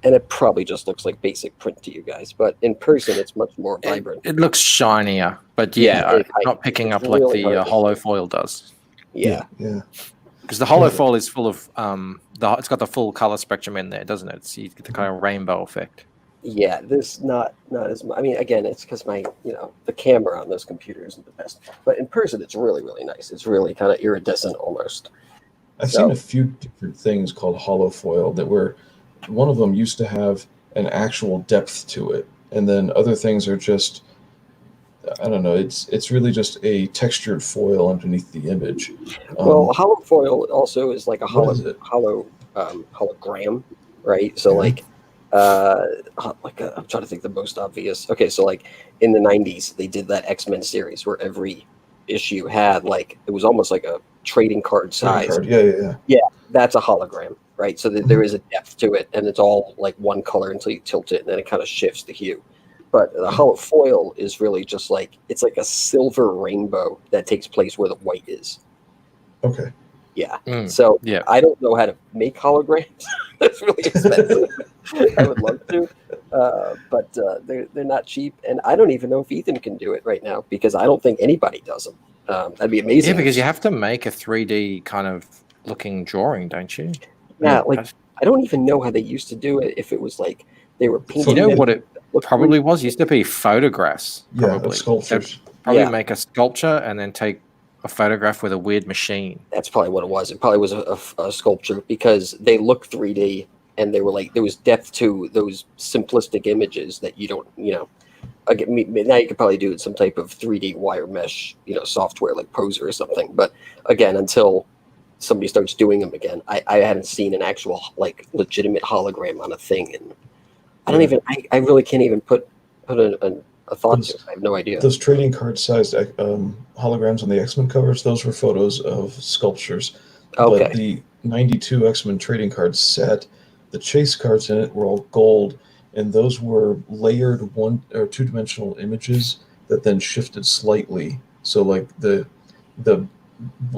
and it probably just looks like basic print to you guys. But in person, it's much more vibrant. It looks shinier, but not picking up like really the hollow foil does. Yeah. Because the hollow foil is full of it's got the full color spectrum in there, doesn't it? So you get the kind of rainbow effect. Yeah, this not as much. I mean, again, it's because my the camera on those computers isn't the best, but in person, it's really really nice. It's really kind of iridescent almost. I've seen a few different things called hollow foil that were. One of them used to have an actual depth to it, and then other things are just. I don't know. It's really just a textured foil underneath the image. Well, hollow foil also is like a hologram, right? So I'm trying to think the most obvious. Okay, so like in the 90s, they did that X-Men series where every issue had it was almost like a trading card size. Yeah, that's a hologram, right? So there is a depth to it, and it's all like one color until you tilt it, and then it kind of shifts the hue. But the hollow foil is really just it's like a silver rainbow that takes place where the white is. Okay. Yeah. I don't know how to make holograms. That's really expensive. I would love to, but they're not cheap, and I don't even know if Ethan can do it right now because I don't think anybody does them. That'd be amazing. Yeah, because you have to make a 3D kind of looking drawing, don't you? Yeah, I don't even know how they used to do it. If it was they were painting. You know what it probably was? It used to be photographs. Probably. Yeah, sculptures. They'd probably make a sculpture and then take a photograph with a weird machine. That's probably what it was. It probably was a sculpture because they look 3D and they were there was depth to those simplistic images that you don't, again, now you could probably do some type of 3D wire mesh, software like Poser or something. But again, until somebody starts doing them again, I haven't seen an actual legitimate hologram on a thing. And I don't even, I really can't even put a thought to it. I have no idea. Those trading card sized holograms on the X-Men covers, those were photos of sculptures. Okay. But the 92 X-Men trading card set, the chase cards in it were all gold, and those were layered 1 or 2-dimensional images that then shifted slightly. So the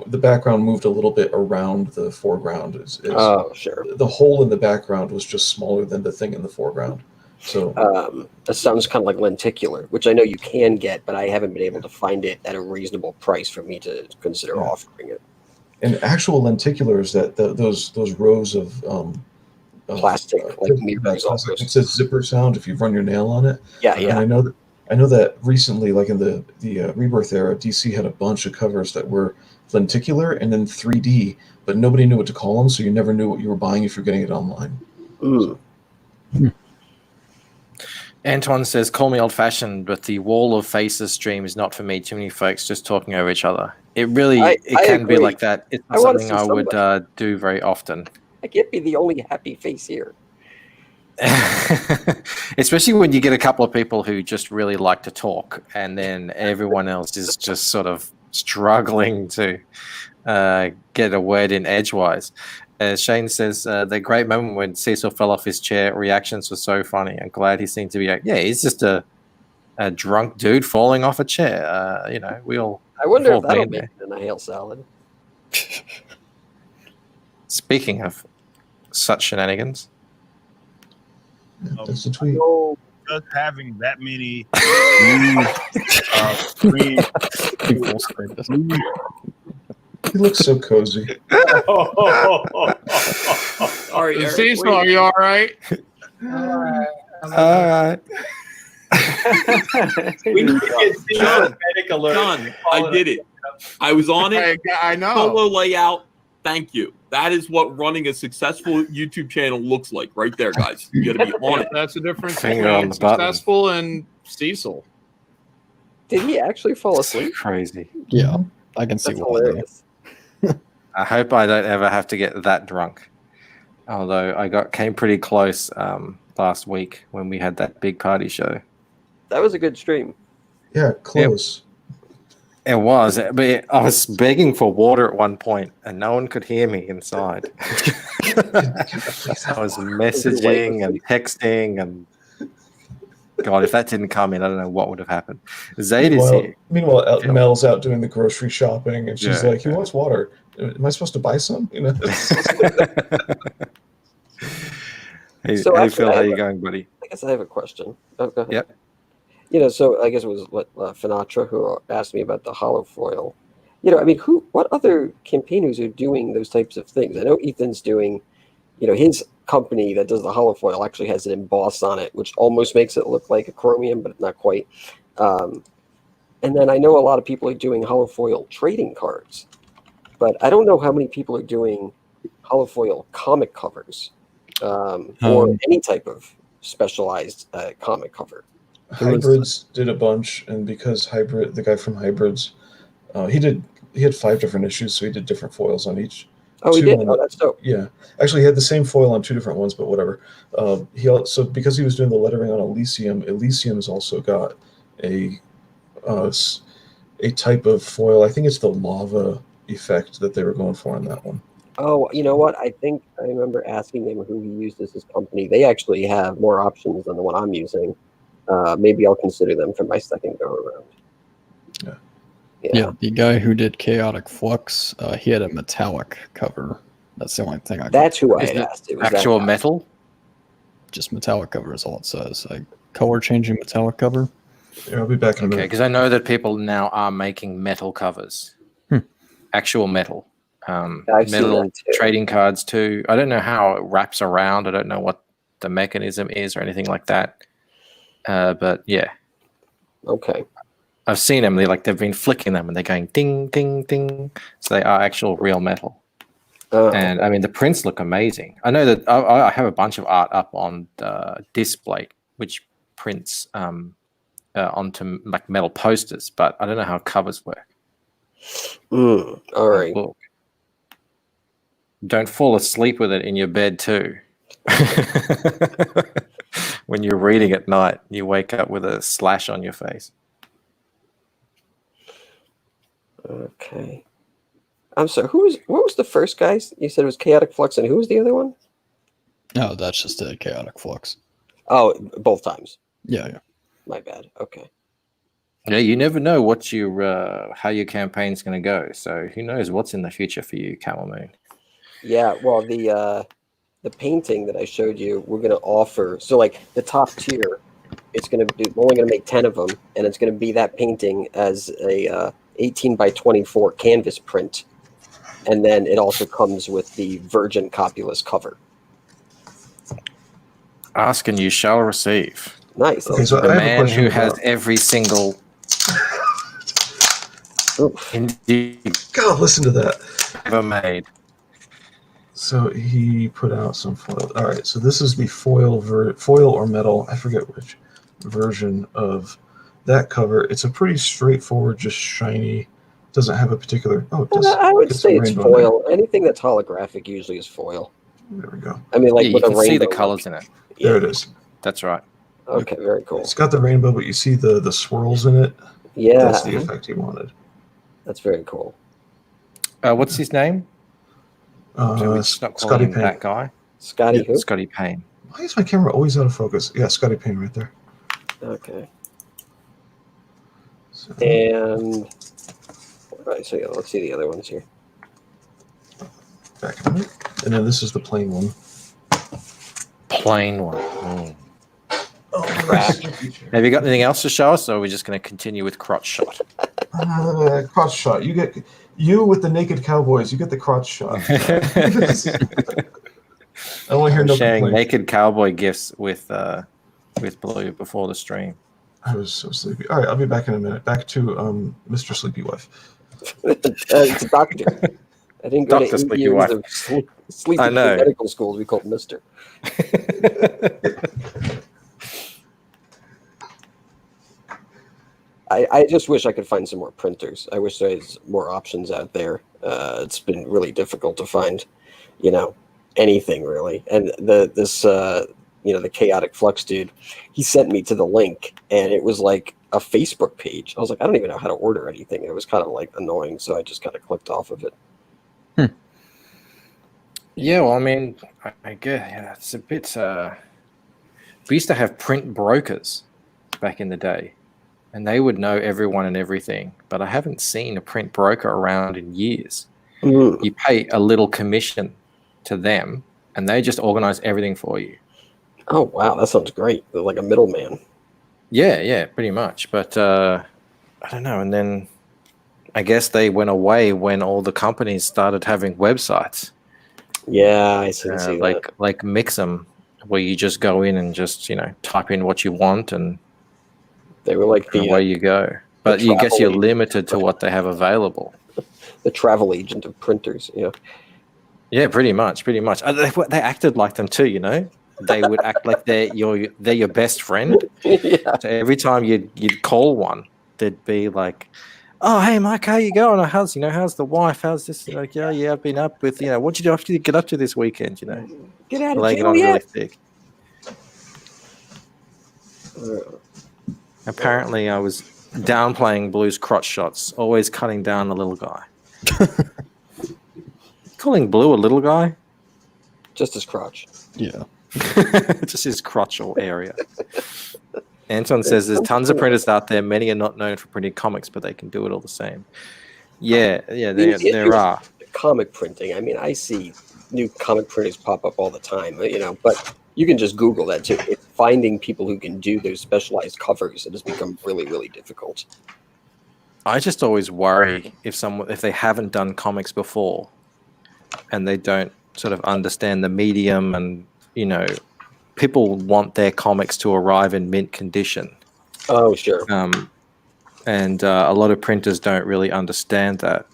background moved a little bit around the foreground. Sure. The hole in the background was just smaller than the thing in the foreground. So that sounds kind of like lenticular, which I know you can get, but I haven't been able to find it at a reasonable price for me to consider offering it. And actual lenticulars, those rows of plastic, mirrors. It says zipper sound if you run your nail on it. Yeah. And I know that recently, like in the Rebirth era, DC had a bunch of covers that were lenticular and then 3D, but nobody knew what to call them, so you never knew what you were buying if you're getting it online. Antoine says, "Call me old-fashioned, but the wall of faces stream is not for me. Too many folks just talking over each other. It really, I can be agree. like that. It's I not wanna something see I would somebody. do very often, I can't be the only happy face here. especially when you get a couple of people who just really like to talk, and then everyone else is just sort of struggling to get a word in edgewise." Shane says, "The great moment when Cecil fell off his chair, reactions were so funny. I'm glad he seemed to be. Yeah, he's just a drunk dude falling off a chair. You know, we all. I wonder we've all if that'll been make there. it in a hail salad. Speaking of such shenanigans, That's the tweet. So just having that many screen. Full screen this. He looks so cozy. Sorry, Eric, Cecil, wait. are you all right? all right. We need to get Cecil panic alert. John, I did it. I was on it. I know. Solo layout. Thank you. That is what running a successful YouTube channel looks like, right there, guys. You got to be on it. That's the difference Finger on between the button. successful and Cecil. Did he actually fall asleep? Crazy. Yeah, I can see That's why. hilarious. I hope I don't ever have to get that drunk. Although I came pretty close last week when we had that big party show. That was a good stream. Yeah, close. It was, but I was begging for water at one point, and no one could hear me inside. I was messaging and texting, and God, if that didn't come in, I don't know what would have happened. Zayd is here. Meanwhile, Mel's out doing the grocery shopping, and she's Yeah, like, "He wants water. Am I supposed to buy some?" You know. Hey, So hey actually, Phil, I how have you a- going, buddy? I guess I have a question. Oh, go ahead. Yep. You know, so I guess it was Finatra who asked me about the hollow foil. You know, I mean, what other campaigners are doing those types of things? I know Ethan's doing, you know, his company that does the hollow foil actually has it embossed on it, which almost makes it look like a chromium, but not quite. And then I know a lot of people are doing hollow foil trading cards, but I don't know how many people are doing hollow foil comic covers or any type of specialized comic cover. Hybrids did a bunch, and because the guy from Hybrids, he had 5 different issues, so he did different foils on each. Oh, he Two did? on Oh, the- that's dope. Yeah, actually, he had the same foil on 2 different ones, but whatever. He also, because he was doing the lettering on Elysium's also got a type of foil. I think it's the lava effect that they were going for on that one. Oh, you know what? I think I remember asking them who he used as his company. They actually have more options than the one I'm using. Maybe I'll consider them for my second go around. Yeah, the guy who did Chaotic Flux, he had a metallic cover. That's the only thing I got. That's who I Is it asked. It was that Actual guy. metal? Just metallic cover is all it says. Like color changing metallic cover. Yeah, I'll be back in a Okay, minute. because I know that people now are making metal covers. Actual metal. I've seen Metal that too. trading cards too. I don't know how it wraps around. I don't know what the mechanism is or anything like that. But yeah, Okay. I've seen them. They've been flicking them and they're going ding, ding, ding. So they are actual real metal. And I mean, the prints look amazing. I know that I have a bunch of art up on the display, which prints onto like metal posters, but I don't know how covers work. All right. Look. Don't fall asleep with it in your bed too. When you're reading at night, you wake up with a slash on your face. Okay. I'm sorry. What was the first guy? You said it was Chaotic Flux, and who was the other one? No, that's just a Chaotic Flux. Oh, both times. Yeah. My bad. Okay. Yeah, you never know what how your campaign's going to go. So who knows what's in the future for you, Camel Moon? Yeah. Well, the painting that I showed you, we're gonna offer. So like the top tier, it's gonna be we're only gonna make 10 of them, and it's gonna be that painting as a 18 by 24 canvas print, and then it also comes with the Virgin Copulus cover. Ask and you shall receive. Nice. Okay, so The I have a man question who has about- every single Oof. indeed God, listen to that. ever made. So he put out some foil. All right, so this is the foil or metal. I forget which. version of that cover. It's a pretty straightforward, just shiny. Doesn't have a particular. Oh, it does. I would Get say some it's rainbow there. foil. Anything that's holographic usually is foil. There we go. I mean, like Yeah, with you a can see the rainbow colors look. in it. There it is. That's right. Okay, very cool. It's got the rainbow, but you see the swirls in it. Yeah, That's the effect he wanted. that's very cool. What's his name? So we're just not calling Scotty him Payne. that guy. Scotty Yeah, who? Scotty Payne. Why is my camera always out of focus? Yeah, Scotty Payne right there. Okay. So, And all right, so yeah, let's see the other ones here. back in a minute. And then this is the plain one. Plain one. Mm. Oh, Crap. Have you got anything else to show us, or are we just going to continue with crotch shot? Crotch shot. You with the naked cowboys. You get the crotch shot. I want to hear no Sharing complaints. naked cowboy gifts with Blue before the stream. I was so sleepy. All right, I'll be back in a minute. Back to Mr. Sleepy Wife. It's a doctor. I didn't go Dr. to 8 Sleepy years Wife. of sleepy I know. medical schools. We called Mister. I just wish I could find some more printers. I wish there was more options out there. It's been really difficult to find, anything really. And the Chaotic Flux dude, he sent me to the link, and it was like a Facebook page. I was like, I don't even know how to order anything. It was kind of like annoying, so I just kind of clicked off of it. Yeah, well, I mean, I guess it's a bit. We used to have print brokers back in the day, and they would know everyone and everything. But I haven't seen a print broker around in years. Mm. You pay a little commission to them, and they just organize everything for you. Oh wow, that sounds great. They're like a middleman. Yeah, pretty much. But I don't know. And then I guess they went away when all the companies started having websites. Yeah, I see that. Like Mix'em, where you just go in and just type in what you want, and They were like away you go. But you guess you're travel limited to what they have available. the travel agent of printers. Yeah. Yeah, pretty much. They acted like them too. They would act like they're your best friend. Yeah. So every time you'd call one, they'd be like, "Oh, hey, Mike, how you going? How's the wife? How's this?" Like, yeah, I've been up with what'd you do after you get up to this weekend? Get out of Laying it jail on yet? really thick. Apparently, I was downplaying Blue's crotch shots, always cutting down the little guy. Calling Blue a little guy? Just his crotch. Yeah. Just his crotchal area. Anton says there's tons of printers out there. Many are not known for printing comics, but they can do it all the same. Yeah, there are. Comic printing. I mean, I see new comic printers pop up all the time, but you can just Google that too. It's finding people who can do those specialized covers. It has become really, really difficult. I just always worry if they haven't done comics before and they don't sort of understand the medium, and people want their comics to arrive in mint condition. Oh, sure. And a lot of printers don't really understand that.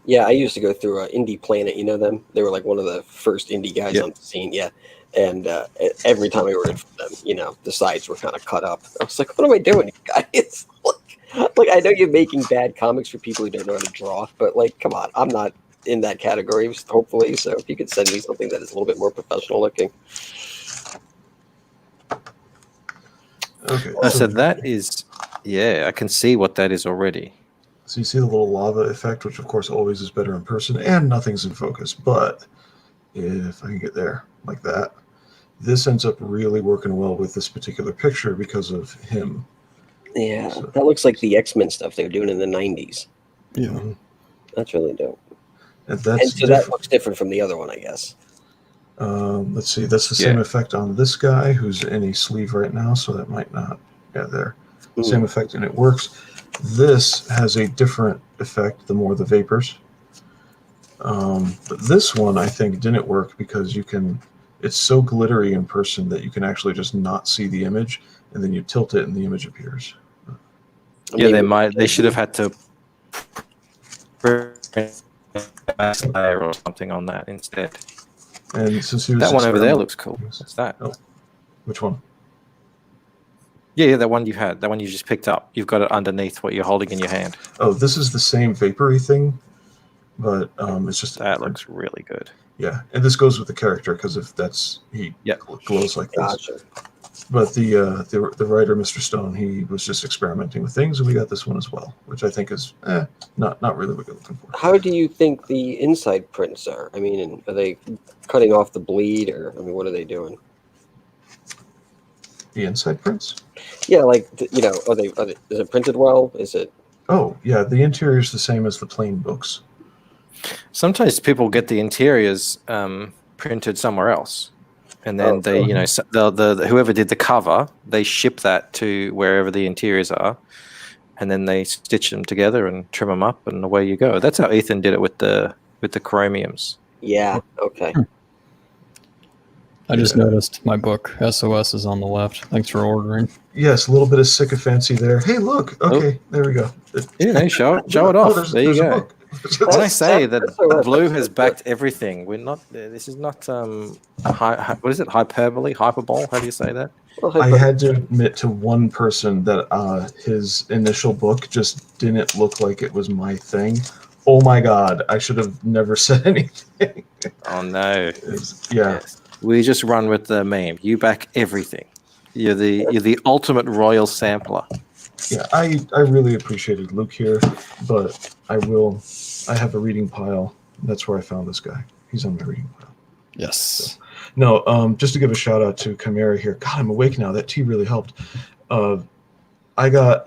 Yeah, I used to go through Indie Planet. You know them? They were like one of the first indie guys on the scene. Yeah. And every time I ordered from them, the sides were kind of cut up. I was like, what am I doing, guys? Like, I know you're making bad comics for people who don't know how to draw, but come on, I'm not in that category, hopefully. So if you could send me something that is a little bit more professional looking. Okay. So that is, I can see what that is already. So you see the little lava effect, which of course always is better in person, and nothing's in focus. But if I can get there like that, this ends up really working well with this particular picture because of him. Yeah, that looks like the X-Men stuff they were doing in the 90s. Yeah. That's really dope. And so that looks different from the other one, I guess. Let's see. That's the same effect on this guy who's in a sleeve right now, so that might not. Yeah, there. Same effect, and it works. This has a different effect, the more the vapors. But this one, I think, didn't work because it's so glittery in person that you can actually just not see the image, and then you tilt it and the image appears. Yeah, they should have had to layer or something on that instead. And since he was that one over there looks cool. What's that? Oh, which one? Yeah, that one you had, that one you just picked up. You've got it underneath what you're holding in your hand. Oh, this is the same vapory thing, but it's just That looks really good. Yeah, and this goes with the character because if that's he glows like this. Gotcha. But the writer, Mr. Stone, he was just experimenting with things, and we got this one as well, which I think is not really what you're looking for. How do you think the inside prints are? I mean, are they cutting off the bleed, or I mean, what are they doing? The inside prints? Yeah, like are they? Is it printed well? Is it? Oh yeah, the interior is the same as the plain books. Sometimes people get the interiors printed somewhere else, and then whoever did the cover, they ship that to wherever the interiors are, and then they stitch them together and trim them up, and away you go. That's how Ethan did it with the chromiums. Yeah. Okay. I just noticed my book SOS is on the left. Thanks for ordering. Yes, a little bit of sycophancy there. Hey, look. Okay, there we go. Yeah, show it off. There you go. When I say that SOS. Blue has backed everything, we're not. This is not what is it? Hyperbole? Hyperbole? How do you say that? Well, I had to admit to one person that his initial book just didn't look like it was my thing. Oh my God! I should have never said anything. Oh no! Yeah. We just run with the meme. You back everything. You're the ultimate royal sampler. Yeah, I really appreciated Luke here, but I have a reading pile. That's where I found this guy. He's on my reading pile. Yes. So, no, just to give a shout out to Chimera here. God, I'm awake now. That tea really helped. I got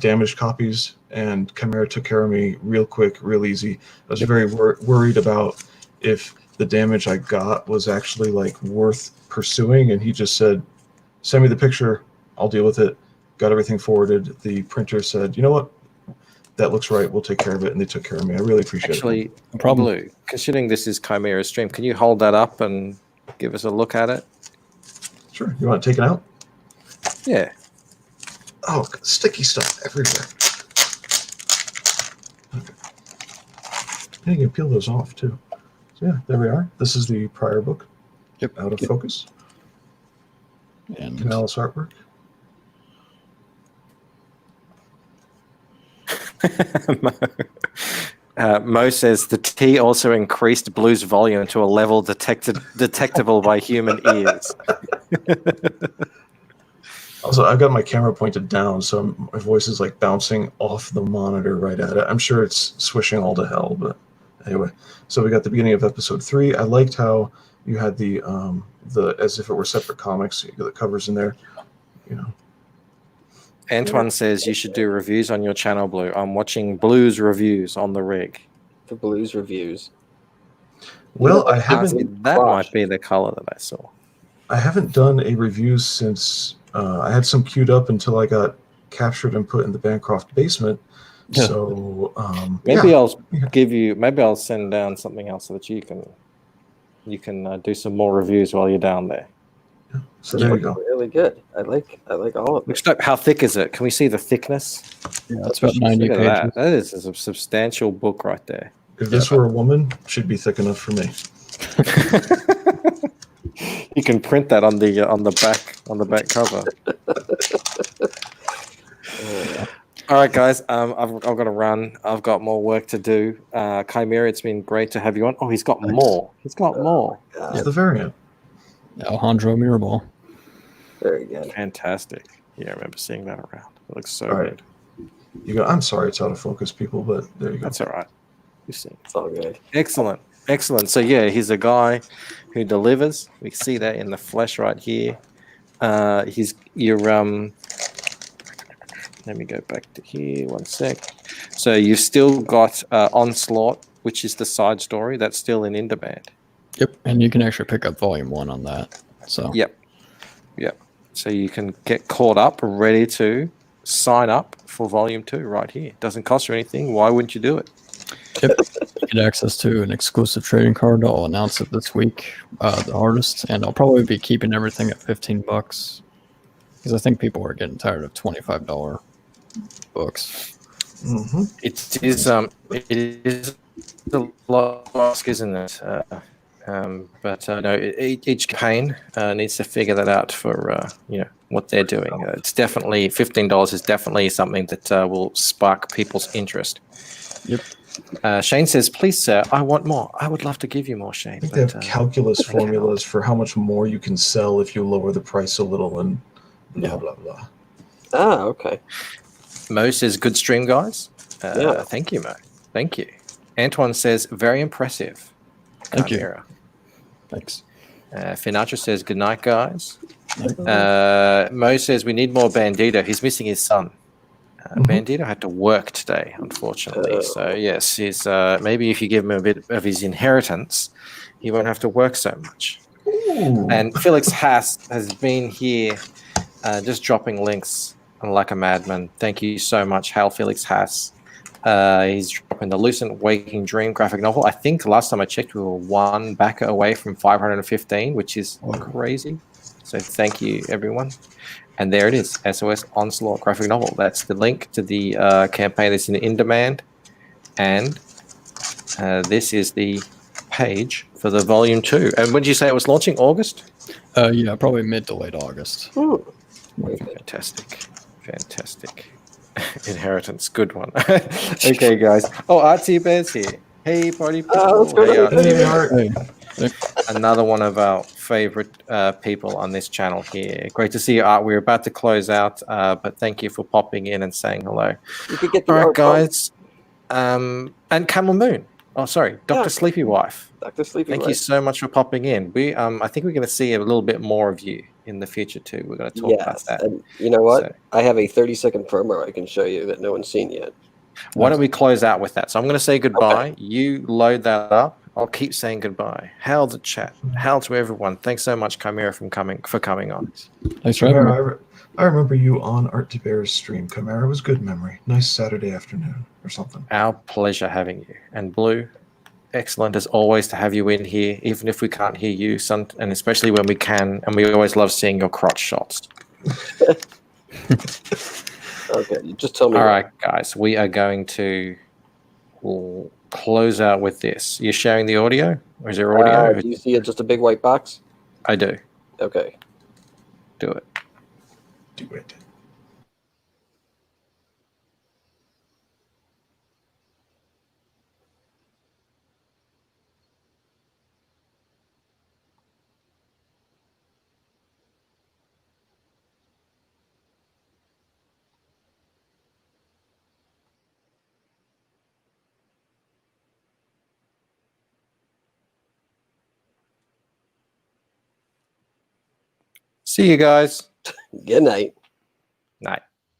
damaged copies, and Chimera took care of me real quick, real easy. I was very worried about if the damage I got was actually like worth pursuing, and he just said, "Send me the picture. I'll deal with it." Got everything forwarded. The printer said, "You know what? That looks right. We'll take care of it," and they took care of me. I really appreciate it. Actually, Blue, considering this is Chimera's stream, can you hold that up and give us a look at it? Sure. You want to take it out? Yeah. Oh, sticky stuff everywhere. Okay. And you can peel those off too. So yeah, there we are. This is the prior book. Yep. Out of focus. And Canalis artwork. Mo says the tea also increased Blue's volume to a level detectable by human ears. Also, I've got my camera pointed down, so my voice is like bouncing off the monitor right at it. I'm sure it's swishing all to hell, but anyway. So we got the beginning of episode 3. I liked how you had the as if it were separate comics. You got the covers in there, Antoine says you should do reviews on your channel, Blue. I'm watching Blue's reviews on the rig. The Blues reviews. Well, I haven't. That might be the color that I saw. I haven't done a review since I had some queued up until I got captured and put in the Bancroft basement. Yeah. So maybe I'll send down something else so that you can do some more reviews while you're down there. Yeah. So there you go. Really good. I like all of it. How thick is it? Can we see the thickness? yeah, that's about 90 Look pages. at that. That is a substantial book right there. If this were a woman, she'd be thick enough for me. You can print that on the back cover. All right, guys. I've got to run. I've got more work to do. Chimera, it's been great to have you on. Oh, he's got more. He's got more. It's the variant. Alejandro Mirabal. Very good. Fantastic. Yeah, I remember seeing that around. It looks so All right. good. You go. I'm sorry, it's out of focus, people, but there you go. That's all right. You see. It's all good. Excellent. So yeah, he's a guy who delivers. We see that in the flesh right here. Let me go back to here 1 sec. So you've still got Onslaught, which is the side story that's still in demand. Yep, and you can actually pick up volume 1 on that. So Yep. So you can get caught up, ready to sign up for volume 2 right here. Doesn't cost you anything. Why wouldn't you do it? Yep. Get access to an exclusive trading card. I'll announce it this week, the artist, and I'll probably be keeping everything at $15 because I think people are getting tired of $25 books. Mm-hmm. It is a lot, isn't it? But no, each campaign needs to figure that out for what they're doing. It's definitely $15 is definitely something that will spark people's interest. Yep. Shane says, "Please, sir, I want more. I would love to give you more, Shane." I think they have calculus formulas for how much more you can sell if you lower the price a little, and blah blah blah. Ah, okay. Mo says, "Good stream, guys." Yeah. Thank you, Mo. Thank you. Antoine says, "Very impressive." Thank you. Chimera. Thanks. Finatra says, "Good night, guys." Mo says, "We need more Bandito. He's missing his son." Bandito had to work today, unfortunately. So yes, he's maybe if you give him a bit of his inheritance, he won't have to work so much. Ooh. And Felix Haas has been here, just dropping links like a madman. Thank you so much, Hail Felix Haas. He's dropping the Lucent Waking Dream graphic novel. I think last time I checked, we were one backer away from 515, which is crazy. So thank you, everyone. And there it is, SOS Onslaught graphic novel. That's the link to the campaign that's in demand. And this is the page for the volume 2. And when did you say it was launching? August? Yeah, probably mid to late August. Fantastic. Fantastic. Inheritance, good one. Okay, guys. Oh, RT Bear's here. Hey, party people. Hey. Another one of our favorite people on this channel here. Great to see you, Art. We're about to close out, but thank you for popping in and saying hello. You could get the All right, art guys. And Camel Moon. Oh, sorry, Dr. Sleepy Wife. Dr. Sleepy Thank Wife. you so much for popping in. I think we're going to see a little bit more of you in the future too. We're going to talk about that. And you know what? So, I have a 30-second promo I can show you that no one's seen yet. why don't we close out with that? So I'm going to say goodbye. Okay. You load that up. I'll keep saying goodbye. Hail the chat. Hail to everyone. Thanks so much, Chimera, for coming on. Thanks for having me. I remember you on Art to Bear's stream. Chimera was good memory. Nice Saturday afternoon or something. Our pleasure having you. And Blue, excellent as always to have you in here, even if we can't hear you, and especially when we can. And we always love seeing your crotch shots. Okay, you just tell me. All right, guys, we are going to close out with this. You're sharing the audio, or is there audio? Do you see it just a big white box? I do. Okay. Do it. Do it. See you guys. Good night. Night.